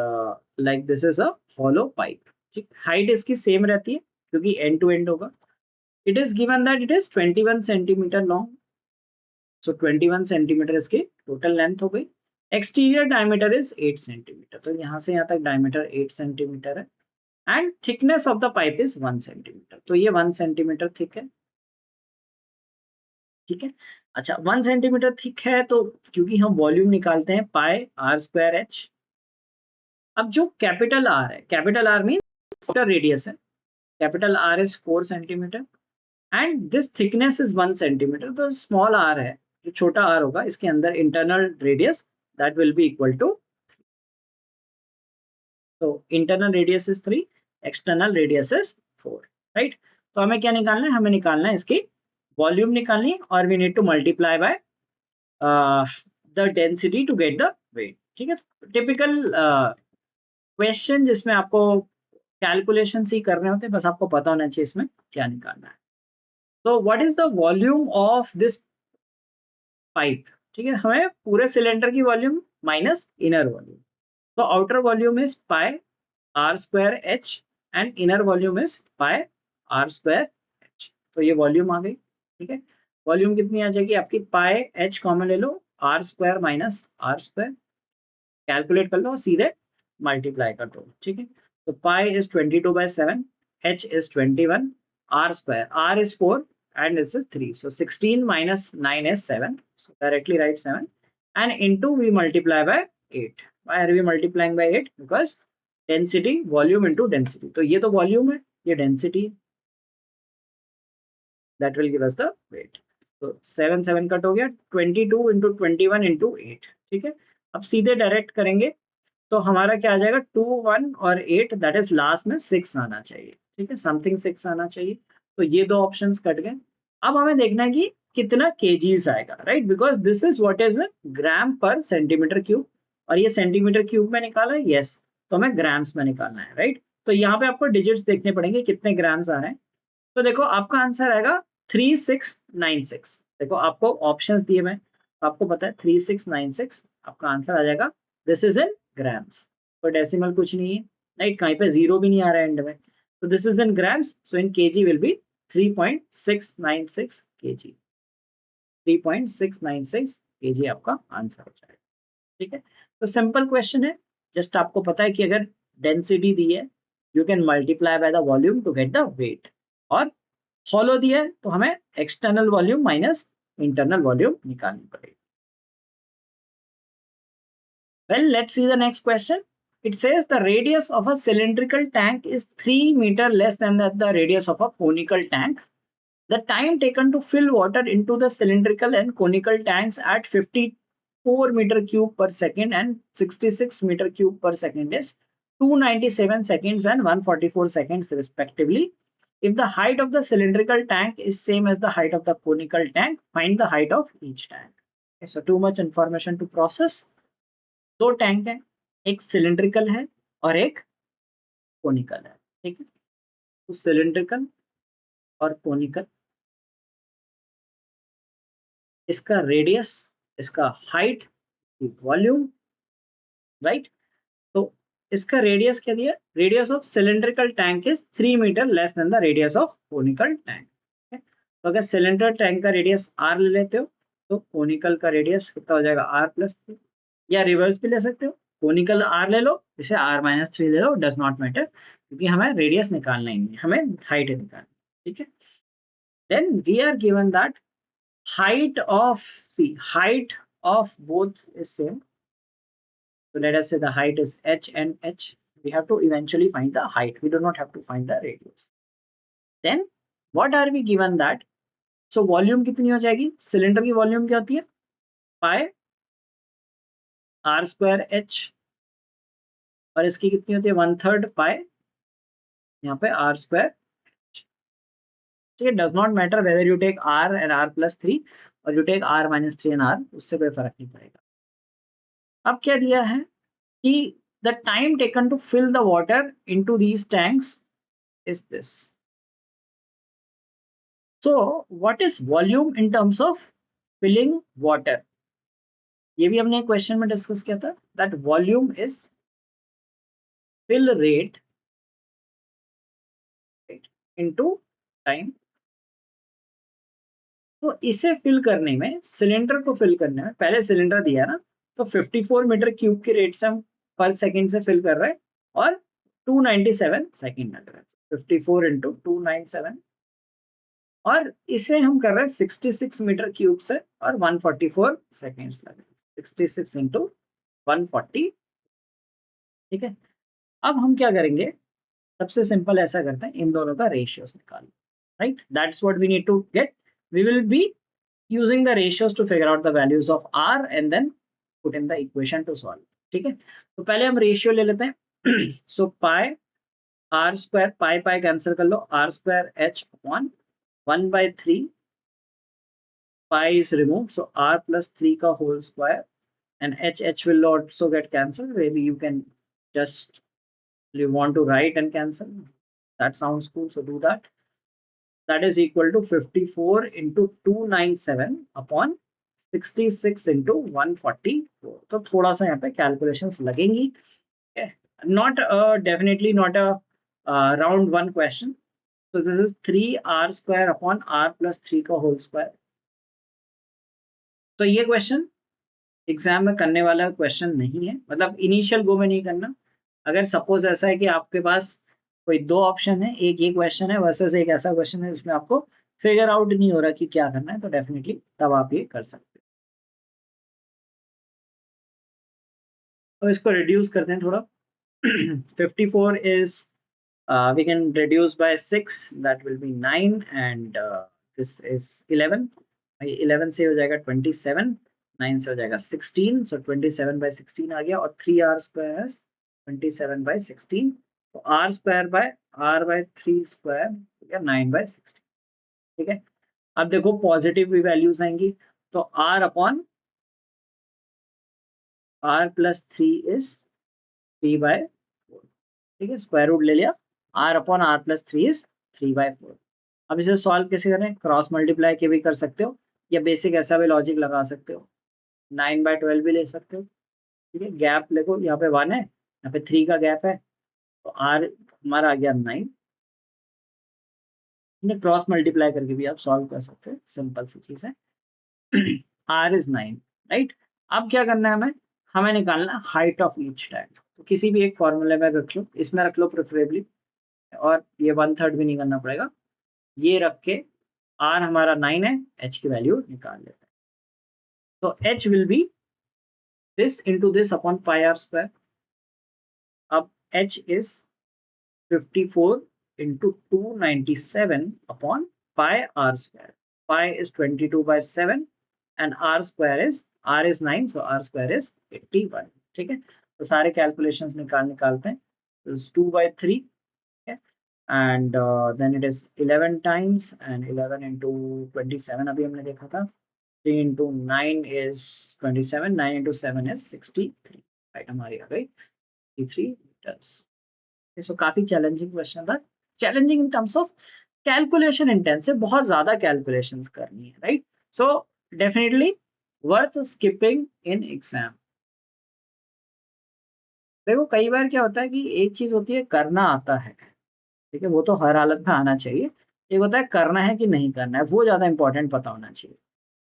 like this is a hollow pipe. ठीक, हाइट इसकी सेम रहती है क्योंकि एंड टू एंड होगा। It is given that it is 21 centimetre long. So 21 centimetre इसकी टोटल लेंथ हो गई। एक्सटीरियर डायमीटर इज 8 सेंटीमीटर, तो यहाँ से यहाँ तक डायमीटर 8 सेंटीमीटर है and thickness of the pipe is 1 centimetre. तो ये 1 सेंटीमीटर थिक है। ठीक है, अच्छा 1 सेंटीमीटर थिक है तो क्योंकि हम वॉल्यूम निकालते हैं पाई आर स्क्वायर एच। अब जो कैपिटल आर है, कैपिटल आर मीन रेडियस है, capital r is 4 centimetre and this thickness is 1 centimetre. तो स्मॉल आर है, जो छोटा आर होगा इसके अंदर internal radius that will be equal to, तो internal radius is 3, external radius is 4, right. तो हमें क्या निकालना है? हमें निकालना है इसकी वॉल्यूम निकालनी है और we need to multiply by the density to get the weight. ठीक है, टिपिकल क्वेश्चन जिसमें आपको कैलकुलेशन ही करने होते हैं, बस आपको पता होना चाहिए इसमें क्या निकालना है। तो what is the volume of this pipe? ठीक है, हमें पूरे सिलेंडर की वॉल्यूम माइनस इनर वॉल्यूम। तो outer volume is pi are square H and inner volume is pi are square H. तो ये वॉल्यूम आ गई। ठीक है, वॉल्यूम कितनी आ जाएगी आपकी? पाई एच कॉमन ले लो, are square minus R square, calculate कर लो, सीधे मल्टीप्लाई कर दो। ठीक है, तो pi is 22/7, H is 21, R square, are is 4 and this is 3, so 16 minus 9 is 7, so directly write 7 and into we multiply by 8. Why are we multiplying by 8? Because density, volume into density, तो ये तो volume है, ये density है, that will give us the weight. तो 7 7 cut हो गया, 22 into 21 into 8। ठीक है, अब सीधे डायरेक्ट करेंगे तो हमारा क्या आ जाएगा? 2 1 और 8, दैट इज लास्ट में 6 आना चाहिए। ठीक है, समथिंग 6 आना चाहिए। तो ये दो ऑप्शंस कट गए। अब हमें देखना है कि कितना केजीज आएगा, right, because this is what is gram per centimetre cube, और ये सेंटीमीटर क्यूब में निकाला है, यस, तो हमें ग्राम्स में निकालना है, राइट। तो यहाँ पे आपको डिजिट्स देखने पड़ेंगे कितने ग्राम्स आ रहे हैं। तो देखो आपका आंसर आएगा 3696। देखो आपको ऑप्शंस दिए मैं, आपको पता है 3696 आपका आंसर आ जाएगा। दिस इज इन ग्राम्स, तो डेसिमल कुछ नहीं है, राइट, कहीं पे जीरो भी नहीं आ रहा है एंड में। तो this is in grams, so in KG will be 3.696 KG. 3.696 KG आपका आंसर हो जाएगा। ठीक है, तो सिंपल क्वेश्चन है, जस्ट आपको पता है कि अगर डेंसिटी दी है, you can multiply by the volume to get the weight, और फॉलो दिया है तो हमें external volume minus internal volume निकालनी पड़ेगी। Well, let's see the next question. It says the radius of a cylindrical tank is 3 meter less than the radius of a conical tank. The time taken to fill water into the cylindrical and conical tanks at 54 meter cube per second and 66 meter cube per second is 297 seconds and 144 seconds respectively. If the height of the cylindrical tank is same as the height of the conical tank, find the height of each tank. Okay, so too much information to process. दो tank है, एक cylindrical है और एक conical है। ठीक है, तो सिलिंड्रिकल और कोनिकल, इसका रेडियस, इसका हाइट, वॉल्यूम, राइट। तो इसका रेडियस क्या दिया? Radius of cylindrical tank is 3 meter less than the radius of conical tank. तो अगर सिलेंडर टैंक का रेडियस आर ले लेते हो तो कोनिकल का रेडियस कितना हो जाएगा? r+3, या रिवर्स भी ले सकते हो, कोनिकल आर ले लो, इसे r-3 ले लो, डज नॉट मैटर, क्योंकि हमें रेडियस निकालना ही नहीं, हमें हाइट निकालनी। ठीक है, then we are given that height of, see, height of both is same, so let us say the height is h and h. We have to eventually find the height, we do not have to find the radius. Then what are we given that so volume कितनी हो जाएगी, cylinder की volume क्या होती है, pi are square H, और इसकी कितनी होती है 1/3 पाई यहाँ पे आर स्क्वायर। ठीक है, does not matter whether you take R and R plus 3 और you take R minus 3 and R, उससे कोई फर्क नहीं पड़ेगा। अब क्या दिया है कि the time taken to fill the water into these tanks is this. So what is volume in terms of filling water, ये भी हमने क्वेश्चन में डिस्कस किया था, that volume is fill rate into time. तो इसे फिल करने में, सिलेंडर को फिल करने में, पहले सिलेंडर दिया ना, तो 54 मीटर क्यूब के रेट से हम पर सेकंड से फिल कर रहे हैं और 297 सेकंड लग रहा है, 54 इंटू 297, और इसे हम कर रहे हैं 66 मीटर क्यूब से और 144 सेकेंड्स लग रहे हैं, 66 इंटू 140। ठीक है, अब हम क्या करेंगे, सबसे सिंपल ऐसा करते हैं, इन दोनों का रेशियोस निकालो, right, that's what we need to get. We will be using the ratios to figure out the values of r and then put in the equation to solve। ठीक है, तो पहले हम रेशियो ले लेते हैं। So pi are square, pi pi cancel कर लो, are square h upon 1/3 pi is removed, so r plus 3 का whole square and h will also get cancelled, maybe you can just, you want to write and cancel, that sounds cool, so do that। that is equal to 54 into 297 upon 66 into 144। तो थोड़ा सा यहाँ पे calculations लगेंगी, not definitely not a round one question. so this is 3r square upon r plus 3 का whole square. तो ये question exam में करने वाला क्वेश्चन नहीं है, मतलब इनिशियल गो में नहीं करना। अगर सपोज ऐसा है कि आपके पास कोई दो ऑप्शन है, एक ये क्वेश्चन है वर्सेस एक ऐसा क्वेश्चन है जिसमें आपको फिगर आउट नहीं हो रहा कि क्या करना है, तो डेफिनेटली तब आप ये कर सकते हो। तो इसको रिड्यूस करते हैं थोड़ा। 54 is we can reduce by 6, that will be 9, and this is 11। 11 से हो जाएगा 27, 9 से हो जाएगा 16, so 27 by 16 आ गया, और 3r square is 27 by 16, तो r square by r by 3 square हो गया 9 by 16। ठीक है, अब देखो पॉजिटिव भी वैल्यूज आएंगी, तो r upon r plus 3 is 3/4। ठीक है, स्क्वायर रूट ले लिया, r upon r plus 3 is 3/4। अब इसे सॉल्व कैसे करें, क्रॉस मल्टीप्लाई के भी कर सकते हो, या बेसिक ऐसा भी लॉजिक लगा सकते हो, 9/12 भी ले सकते हो। ठीक है, गैप देखो यहाँ पे 1 है, यहाँ पे 3 का गैप है, तो r हमारा आ गया 9। क्रॉस मल्टीप्लाई करके भी आप सॉल्व कर सकते हो, सिंपल सी चीज है। r is 9, right. अब क्या करना है हमें, हमें निकालना हाइट ऑफ ईच टैंक। तो किसी भी एक फॉर्मूले में रख लो, इसमें रख लो प्रेफरेबली, और ये 1/3 भी नहीं करना पड़ेगा, ये रख के r हमारा 9 है, h की वैल्यू निकाल लेते हैं। तो h will B this into this upon pi r square. अब h is 54 into 297 upon pi r square। Pi is 22/7 and r square is, r is 9, so r square is 81। ठीक है, तो सारे कैलकुलेशंस निकालते हैं, तो 2/3 and then it is 11 times, and 11 into 27 अभी हमने देखा था, 3 into 9 is 27, 9 into 7 is 63, right, हमारी आ गई 63 meters। सो काफी चैलेंजिंग क्वेश्चन था, challenging in terms of calculation intensive, बहुत ज्यादा कैलकुलेशन करनी है, right. So definitely worth skipping in exam. देखो कई बार क्या होता है कि एक चीज होती है करना आता है, ठीक है, वो तो हर हालत में आना चाहिए। एक होता है करना है कि नहीं करना है, वो ज्यादा इंपॉर्टेंट पता होना चाहिए।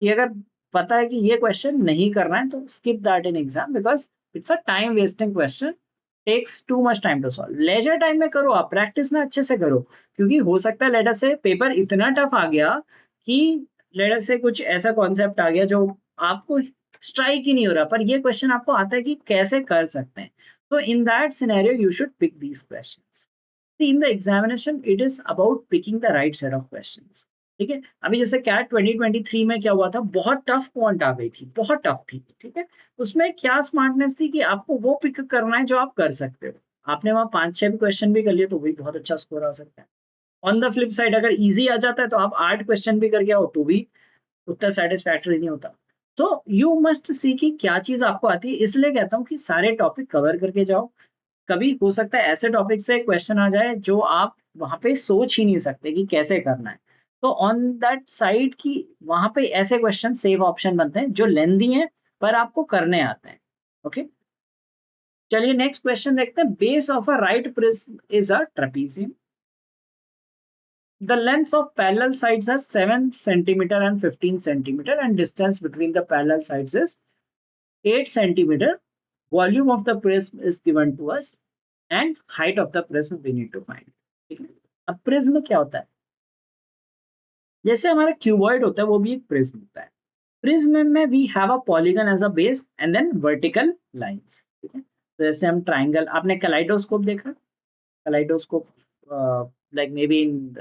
कि अगर पता है कि ये क्वेश्चन नहीं करना है तो skip that in exam, because it's a time wasting question, takes too much time to solve. Leisure time में करो, आप प्रैक्टिस में अच्छे से करो, क्योंकि हो सकता है लेटर से पेपर इतना टफ आ गया कि लेटर से कुछ ऐसा कॉन्सेप्ट आ गया जो आपको स्ट्राइक ही नहीं हो रहा, पर ये क्वेश्चन आपको आता है कि कैसे कर सकते हैं। तो in that scenario you should pick these questions. See, in the examination, it is about picking the right set of questions. ठीक है। अभी जैसे कैट 2023 में क्या हुआ था, बहुत टफ क्वांट आ गई थी, बहुत टफ थी, ठीक है। उसमें क्या स्मार्टनेस थी कि आपको वो पिक करना है जो आप कर सकते हो। आपने वहाँ 5-6 भी क्वेश्चन भी कर लिए तो भी बहुत अच्छा स्कोर आ सकता है। ऑन द फ्लिप साइड अगर इजी आ जाता है तो आप 8 क्वेश्चन भी करके आओ तो भी उतना सेटिस्फैक्टरी नहीं होता। तो यू मस्ट सी कि क्या चीज आपको आती है, इसलिए कहता हूँ कि सारे टॉपिक कवर करके जाओ। कभी हो सकता है ऐसे टॉपिक से क्वेश्चन आ जाए जो आप वहां पे सोच ही नहीं सकते कि कैसे करना है। तो ऑन दैट साइड की वहां पे ऐसे क्वेश्चन सेफ ऑप्शन बनते हैं जो लेंदी हैं पर आपको करने आते हैं। ओके, चलिए नेक्स्ट क्वेश्चन देखते हैं। Base of a right prism is a trapezium. The lengths of parallel sides are 7 centimeter and 15 centimeter, and distance between the parallel sides is 8 centimeter. Volume of the prism is given to us, and height of the prism we need to find. ठीक है। अब prism क्या होता है? जैसे हमारा cuboid होता है वो भी एक प्रिज्म होता है। प्रिज्म में we have a polygon as a base and then vertical lines. ठीक है, तो जैसे हम ट्राइंगल, आपने कलाइडोस्कोप देखा? kaleidoscope, like maybe in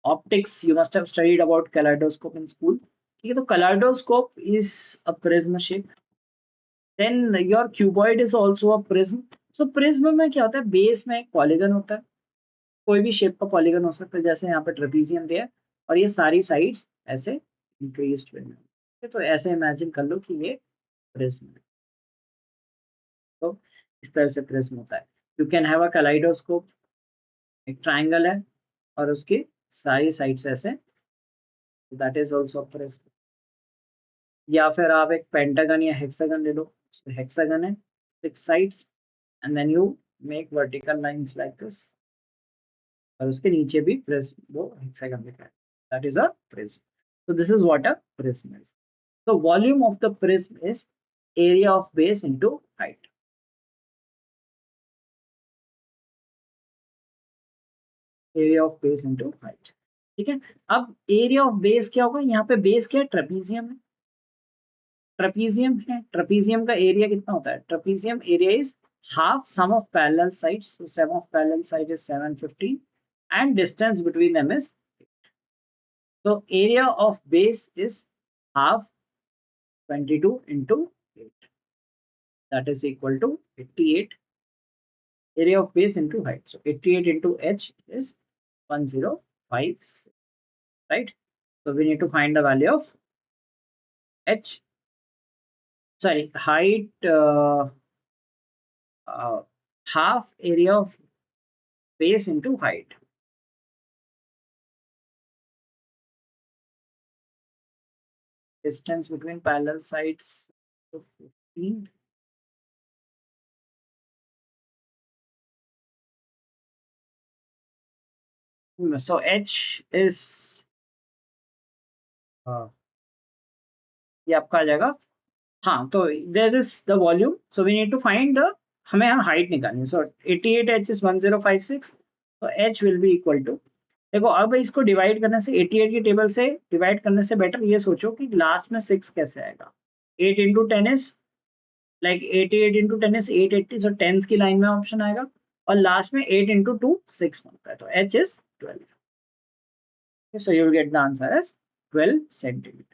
optics you must have studied about kaleidoscope in school. ठीक है, तो kaleidoscope is a prism shape. Then your cuboid is also a prism. So prism में क्या होता है, बेस में एक पॉलीगन होता है, कोई भी शेप का पॉलीगन हो सकता है, जैसे यहाँ पे ट्रेपीजियम दिया है और ये सारी साइड्स ऐसे इंक्रीज्ड हुए हैं। तो ऐसे इमेजिन कर लो कि ये प्रिज्म है। तो इस तरह से प्रिज्म होता है। You can have a kaleidoscope, एक ट्राइंगल है और उसकी सारी साइड्स ऐसे, दैट इज आल्सो प्रिज्म। या फिर आप एक पेंटागन या हेक्सागन ले लो, हेक्सागन है, 6 sides and then you make vertical lines like this, और उसके नीचे भी प्रिज्म वो हेक्सागन दिखा है, that is a prism. So this is what a prism is. So volume of the prism is area of base into height. Area of base into height. ठीक है। अब एरिया ऑफ बेस क्या होगा, यहाँ पे base क्या है, trapezium है। ट्रेपीजियम है, ट्रेपीजियम का एरिया कितना होता है, trapezium area is half sum of parallel sides, so sum of parallel side is 750 and distance between them is, so area of base is half 22 into 8, that is equal to 88, area of base into height. So 88 into h is 1056, right? So we need to find the value of h, sorry, height, uh, half area of base into height. Distance between parallel sides, so 15. So h is, uh, ये आपका आ जाएगा। हाँ, तो there is the volume, so we need to find the, हमें यहाँ height निकालनी है। सो 88 H is 1056, तो H will be equal to, देखो अब इसको डिवाइड करने से, 88 की टेबल से डिवाइड करने से बेटर ये सोचो कि लास्ट में 6 कैसे आएगा। 8 into 10 is like 88 into 10 is 880, so tens की लाइन में ऑप्शन आएगा, और लास्ट में 8 इंटू 2 6 बनता है, तो H is 12, so you will get the answer as 12 centimetre.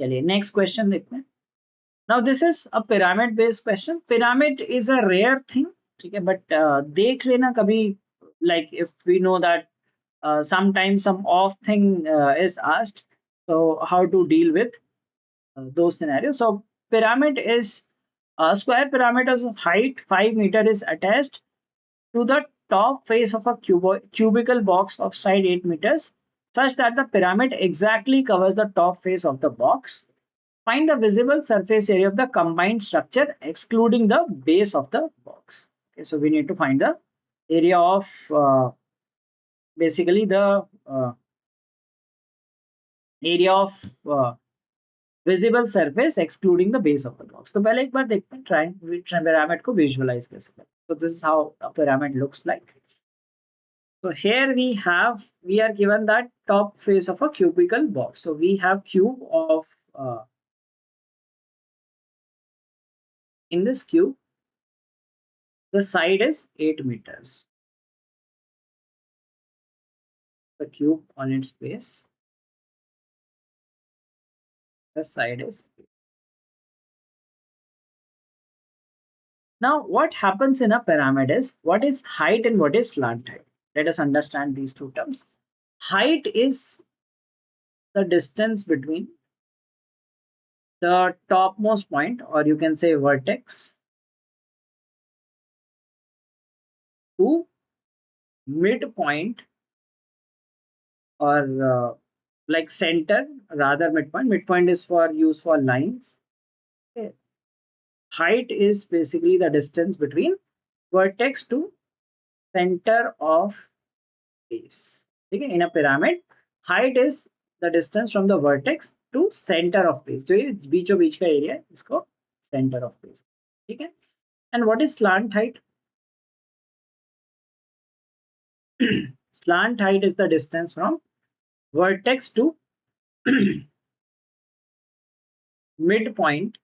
चलिए नेक्स्ट क्वेश्चन देखते हैं। Now this is a pyramid based question. Pyramid is a rare thing, ठीक है, but देख लेना कभी, like if we know that sometimes some off thing is asked, so how to deal with those scenarios. So pyramid is a square pyramid of height 5 meter is attached to the top face of a cubical box of side 8 meters, such that the pyramid exactly covers the top face of the box. Find the visible surface area of the combined structure excluding the base of the box. Okay, so we need to find the area of basically the area of uh, visible surface excluding the base of the box. तो पहले एक बार देखते हैं pyramid को visualize कैसे करते हैं. So this is how a pyramid looks like. So here we are given that top face of a cubical box. So we have cube of in this cube the side is 8 meters. the cube on its base, the side is. Now what happens in a pyramid is, what is height and what is slant height? Let us understand these two terms. Height is the distance between the topmost point, or you can say vertex, to midpoint, or like center, rather midpoint. Midpoint is for use for lines. Okay. Height is basically the distance between vertex to center of base. Okay. In a pyramid, height is the distance from the vertex to center of base. So ये बीचों बीच का area है, इसको center of base. ठीक है. And what is slant height? Slant height is the distance from vertex to midpoint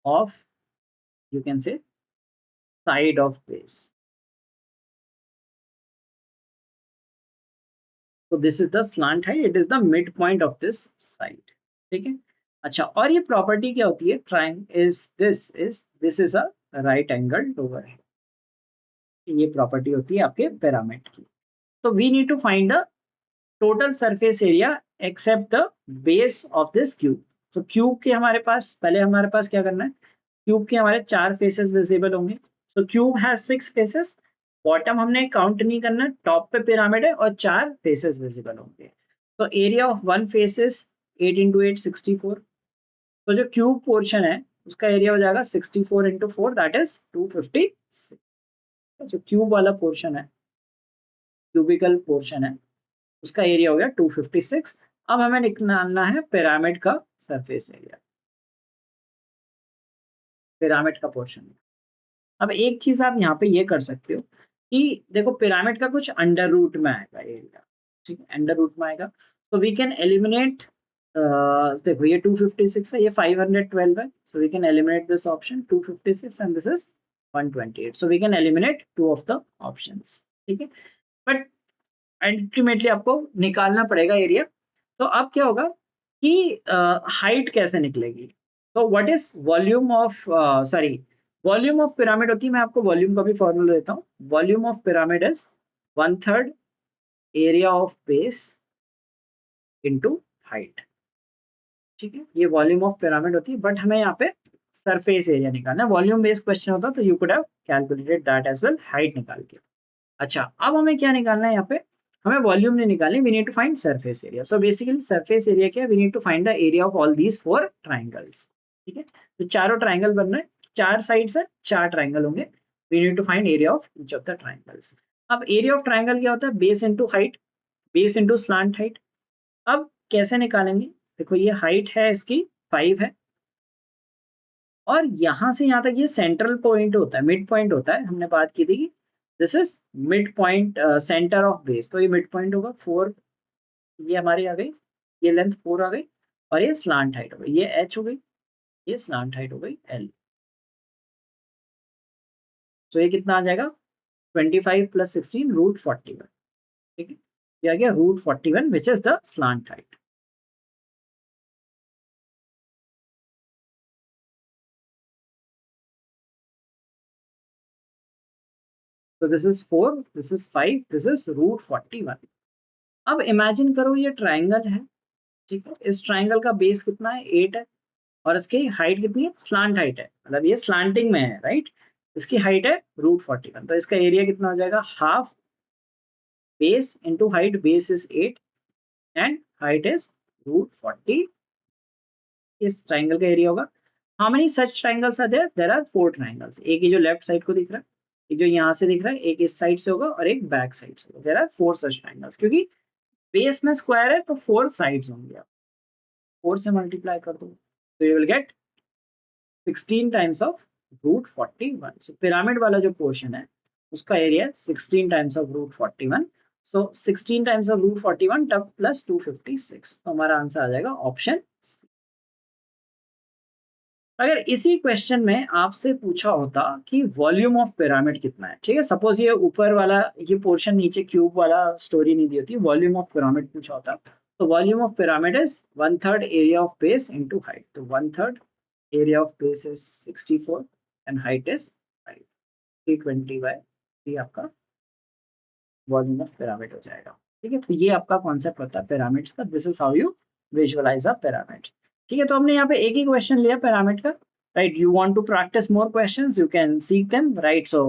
of, you can say, side of base. So this is the slant height. It is the midpoint of this side. ठीक है. अच्छा, और ये property क्या होती है? This is a right angled overhead. ये property होती है आपके पिरामिड की. तो we need to find the total surface area except the base of this cube. तो क्यूब के हमारे पास क्या करना है? क्यूब के हमारे 4 फेसेस विजिबल होंगे. तो क्यूब हैज 6 फेसेस. बॉटम हमने काउंट नहीं करना, टॉप पे पिरामिड है और 4 फेसेस विजिबल होंगे. तो area of one face is 8 into 8 64. तो जो क्यूब पोर्शन है उसका एरिया हो जाएगा 64 इंटू 4, दैट इज 256. जो क्यूब वाला पोर्शन है, क्यूबिकल पोर्शन है, उसका एरिया हो गया 256. अब हमें निकालना है पिरामिड का सरफेस एरिया, पिरामिड का पोर्शन. अब एक चीज आप यहाँ पे ये कर सकते हो कि देखो पिरामिड का कुछ अंडर रूट में आएगा एरिया. ठीक है, अंडर रूट में आएगा. तो वी कैन एलिमिनेट, देखो ये 256 है, ये 512 है. So we can eliminate this option 256 and this is 128. So we can eliminate 2 of the options. ठीक है, बट अल्टीमेटली आपको निकालना पड़ेगा एरिया. तो अब क्या होगा कि हाइट कैसे निकलेगी? तो what is volume of, volume of pyramid होती है. मैं आपको वॉल्यूम का भी फॉर्मूला देता हूँ. Volume of pyramid is 1/3 area of base into height. ठीक है, ये वॉल्यूम ऑफ पिरामिड होती है, बट हमें यहाँ पे सरफेस एरिया निकालना है. वॉल्यूम बेस्ड क्वेश्चन होता तो you could have calculated that as well, height निकाल के. अच्छा, अब हमें क्या निकालना है? यहाँ पे हमें वॉल्यूम नहीं निकालनी, we need to find surface area. So basically surface area क्या है? We need to find the area of all these 4 triangles. ठीक है, तो चारों ट्राइंगल बन रहे हैं, 4 साइड्स है, 4 ट्राइंगल होंगे. We need to find area of each of the triangles. अब एरिया ऑफ ट्राइंगल क्या होता है? Base into height, base into slant height. अब कैसे निकालेंगे? देखो ये हाइट है इसकी 5 है, और यहां से यहां तक ये सेंट्रल पॉइंट होता है, मिड पॉइंट होता है. हमने बात की थी कि this is mid point, centre of base. तो ये मिड पॉइंट होगा 4, ये हमारी आ गई, ये लेंथ 4 आ गई, और ये स्लांट हाइट हो गई, ये h हो गई, ये स्लांट हाइट हो गई l. तो ये कितना आ जाएगा? 25 + 16 √41. ठीक है, ये आ गया √41 which is the slant height. So this is 4, this is 5, this is √41. अब इमेजिन करो ये ट्राइंगल है. ठीक है, इस ट्राइंगल का बेस कितना है? 8 है, और इसकी हाइट कितनी है? स्लांट हाइट है, मतलब ये स्लांटिंग में है, राइट. इसकी हाइट है √41. तो इसका एरिया कितना हो जाएगा? Half base into height. Base is 8 and height is √40. इस ट्राइंगल का एरिया होगा. How many such triangles are there? There are 4 triangles. एक ये जो लेफ्ट साइड को दिख रहा है, एक जो यहाँ से दिख रहा है, एक इस साइड से होगा और एक बैक साइड से होगा. There are 4 such triangles. क्योंकि बेस में स्क्वायर है तो 4 साइड्स होंगे. आप 4 से मल्टीप्लाई कर दो, तो you will gate 16 times of √41. So pyramid वाला जो पोर्शन है उसका area 16 times of √41. So 16 times of √41 तब प्लस 256. तो हमारा आंसर आ जाएगा ऑप्शन अगर इसी क्वेश्चन में आपसे पूछा होता कि वॉल्यूम ऑफ पिरामिड कितना है, ठीक है, सपोज ये ऊपर वाला ये पोर्शन नीचे क्यूब वाला स्टोरी नहीं दी होती, वॉल्यूम ऑफ पिरामिड पूछा होता, तो volume of pyramid is 1/3 area of base into height. तो 1/3 area of base is 64 and height is 320/3 आपका वॉल्यूम ऑफ पिरामिड हो जाएगा। ठीक है, तो ये आपका कॉन्सेप्ट होता है पिरामिड्स का। This is how you visualise a pyramid. ठीक है, तो हमने यहाँ पे एक ही क्वेश्चन लिया पिरामिड का, right. You want to practise more questions, you can seek them, right. So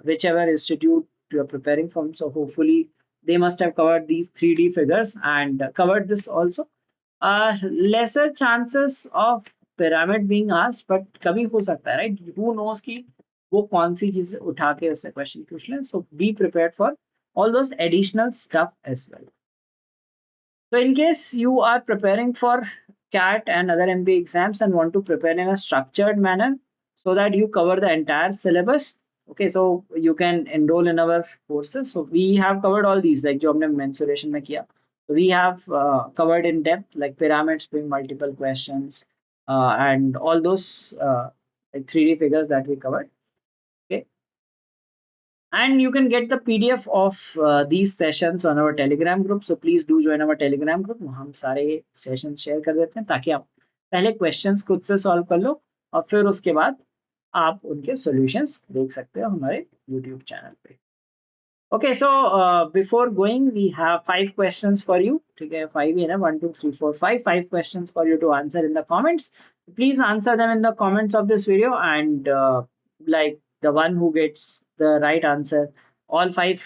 whichever institute you are preparing from, so hopefully they must have covered these 3D figures and covered this also. Lesser chances of pyramid being asked, but कभी हो सकता है, right. who knows कि वो कौन सी चीज उठा के उससे क्वेश्चन पूछ लें। so be prepared for all those additional stuff as well. So in case you are preparing for CAT and other MBA exams and want to prepare in a structured manner so that you cover the entire syllabus, okay, so you can enroll in our courses. So we have covered all these, like जो हमने mensuration में किया. So we have covered in depth, like pyramids doing multiple questions and all those like 3D figures that we covered. Okay, and you can get the PDF of these sessions on our Telegram group. So please do join our Telegram group. हम सारे sessions share कर देते हैं ताकि आप पहले questions खुद से सॉल्व कर लो और फिर उसके बाद आप उनके सॉल्यूशंस देख सकते हो हमारे YouTube चैनल पे। Okay, so before going, we have 5 questions for you. ठीक है, 5 ही है ना, 1 2 3 4 5 5 questions for you to answer in the comments. Please answer them in the comments of this video, and like the one who gets the right answer, all 5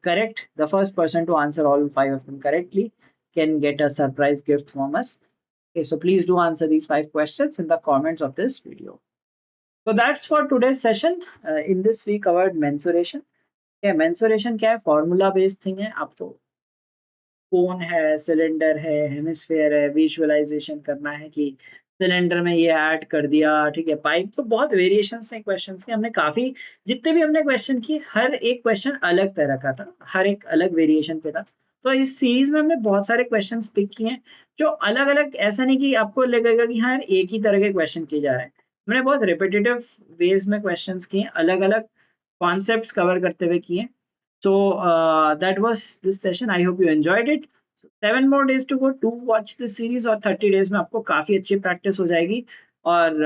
correct, the first person to answer all 5 of them correctly can get a surprise gift from us. Okay, so please do answer these 5 questions in the comments of this video. So that's for today's session. In this we covered mensuration. क्या mensuration क्या है, formula based thing है। आपको कोन है, cylinder है, hemisphere है, visualisation करना है कि सिलेंडर में ये ऐड कर दिया, ठीक है, पाइप। तो बहुत वेरिएशंस हैं क्वेश्चंस के, हमने काफी जितने भी हमने क्वेश्चन किए हर एक क्वेश्चन अलग तरह का था, हर एक अलग वेरिएशन पे था। तो इस सीरीज में हमने बहुत सारे क्वेश्चंस पिक किए हैं जो अलग अलग, ऐसा नहीं कि आपको लगेगा कि हाँ एक ही तरह के क्वेश्चन किए जा रहे हैं। हमने बहुत रिपीटेटिव वेज में क्वेश्चंस किए, अलग अलग कॉन्सेप्ट्स कवर करते हुए किए। So that was this session. I hope you enjoyed it. So 7 more days to go to watch this series, और 30 days में आपको काफी अच्छी प्रैक्टिस हो जाएगी और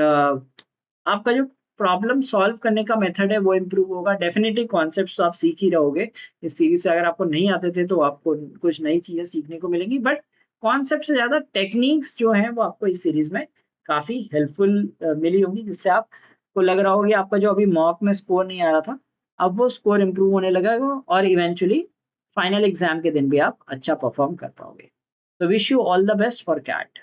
आपका जो प्रॉब्लम सॉल्व करने का मेथड है वो इम्प्रूव होगा। डेफिनेटली कॉन्सेप्ट्स तो आप सीख ही रहोगे इस सीरीज से। अगर आपको नहीं आते थे तो आपको कुछ नई चीजें सीखने को मिलेंगी, बट कॉन्सेप्ट से ज्यादा टेक्निक्स जो हैं वो आपको इस सीरीज में काफी हेल्पफुल मिली होंगी, जिससे आपको लग रहा होगा आपका जो अभी मॉक में स्कोर नहीं आ रहा था अब वो स्कोर इंप्रूव होने लगेगा और इवेंचुअली फाइनल एग्जाम के दिन भी आप अच्छा परफॉर्म कर पाओगे। तो wish you all the best for cat.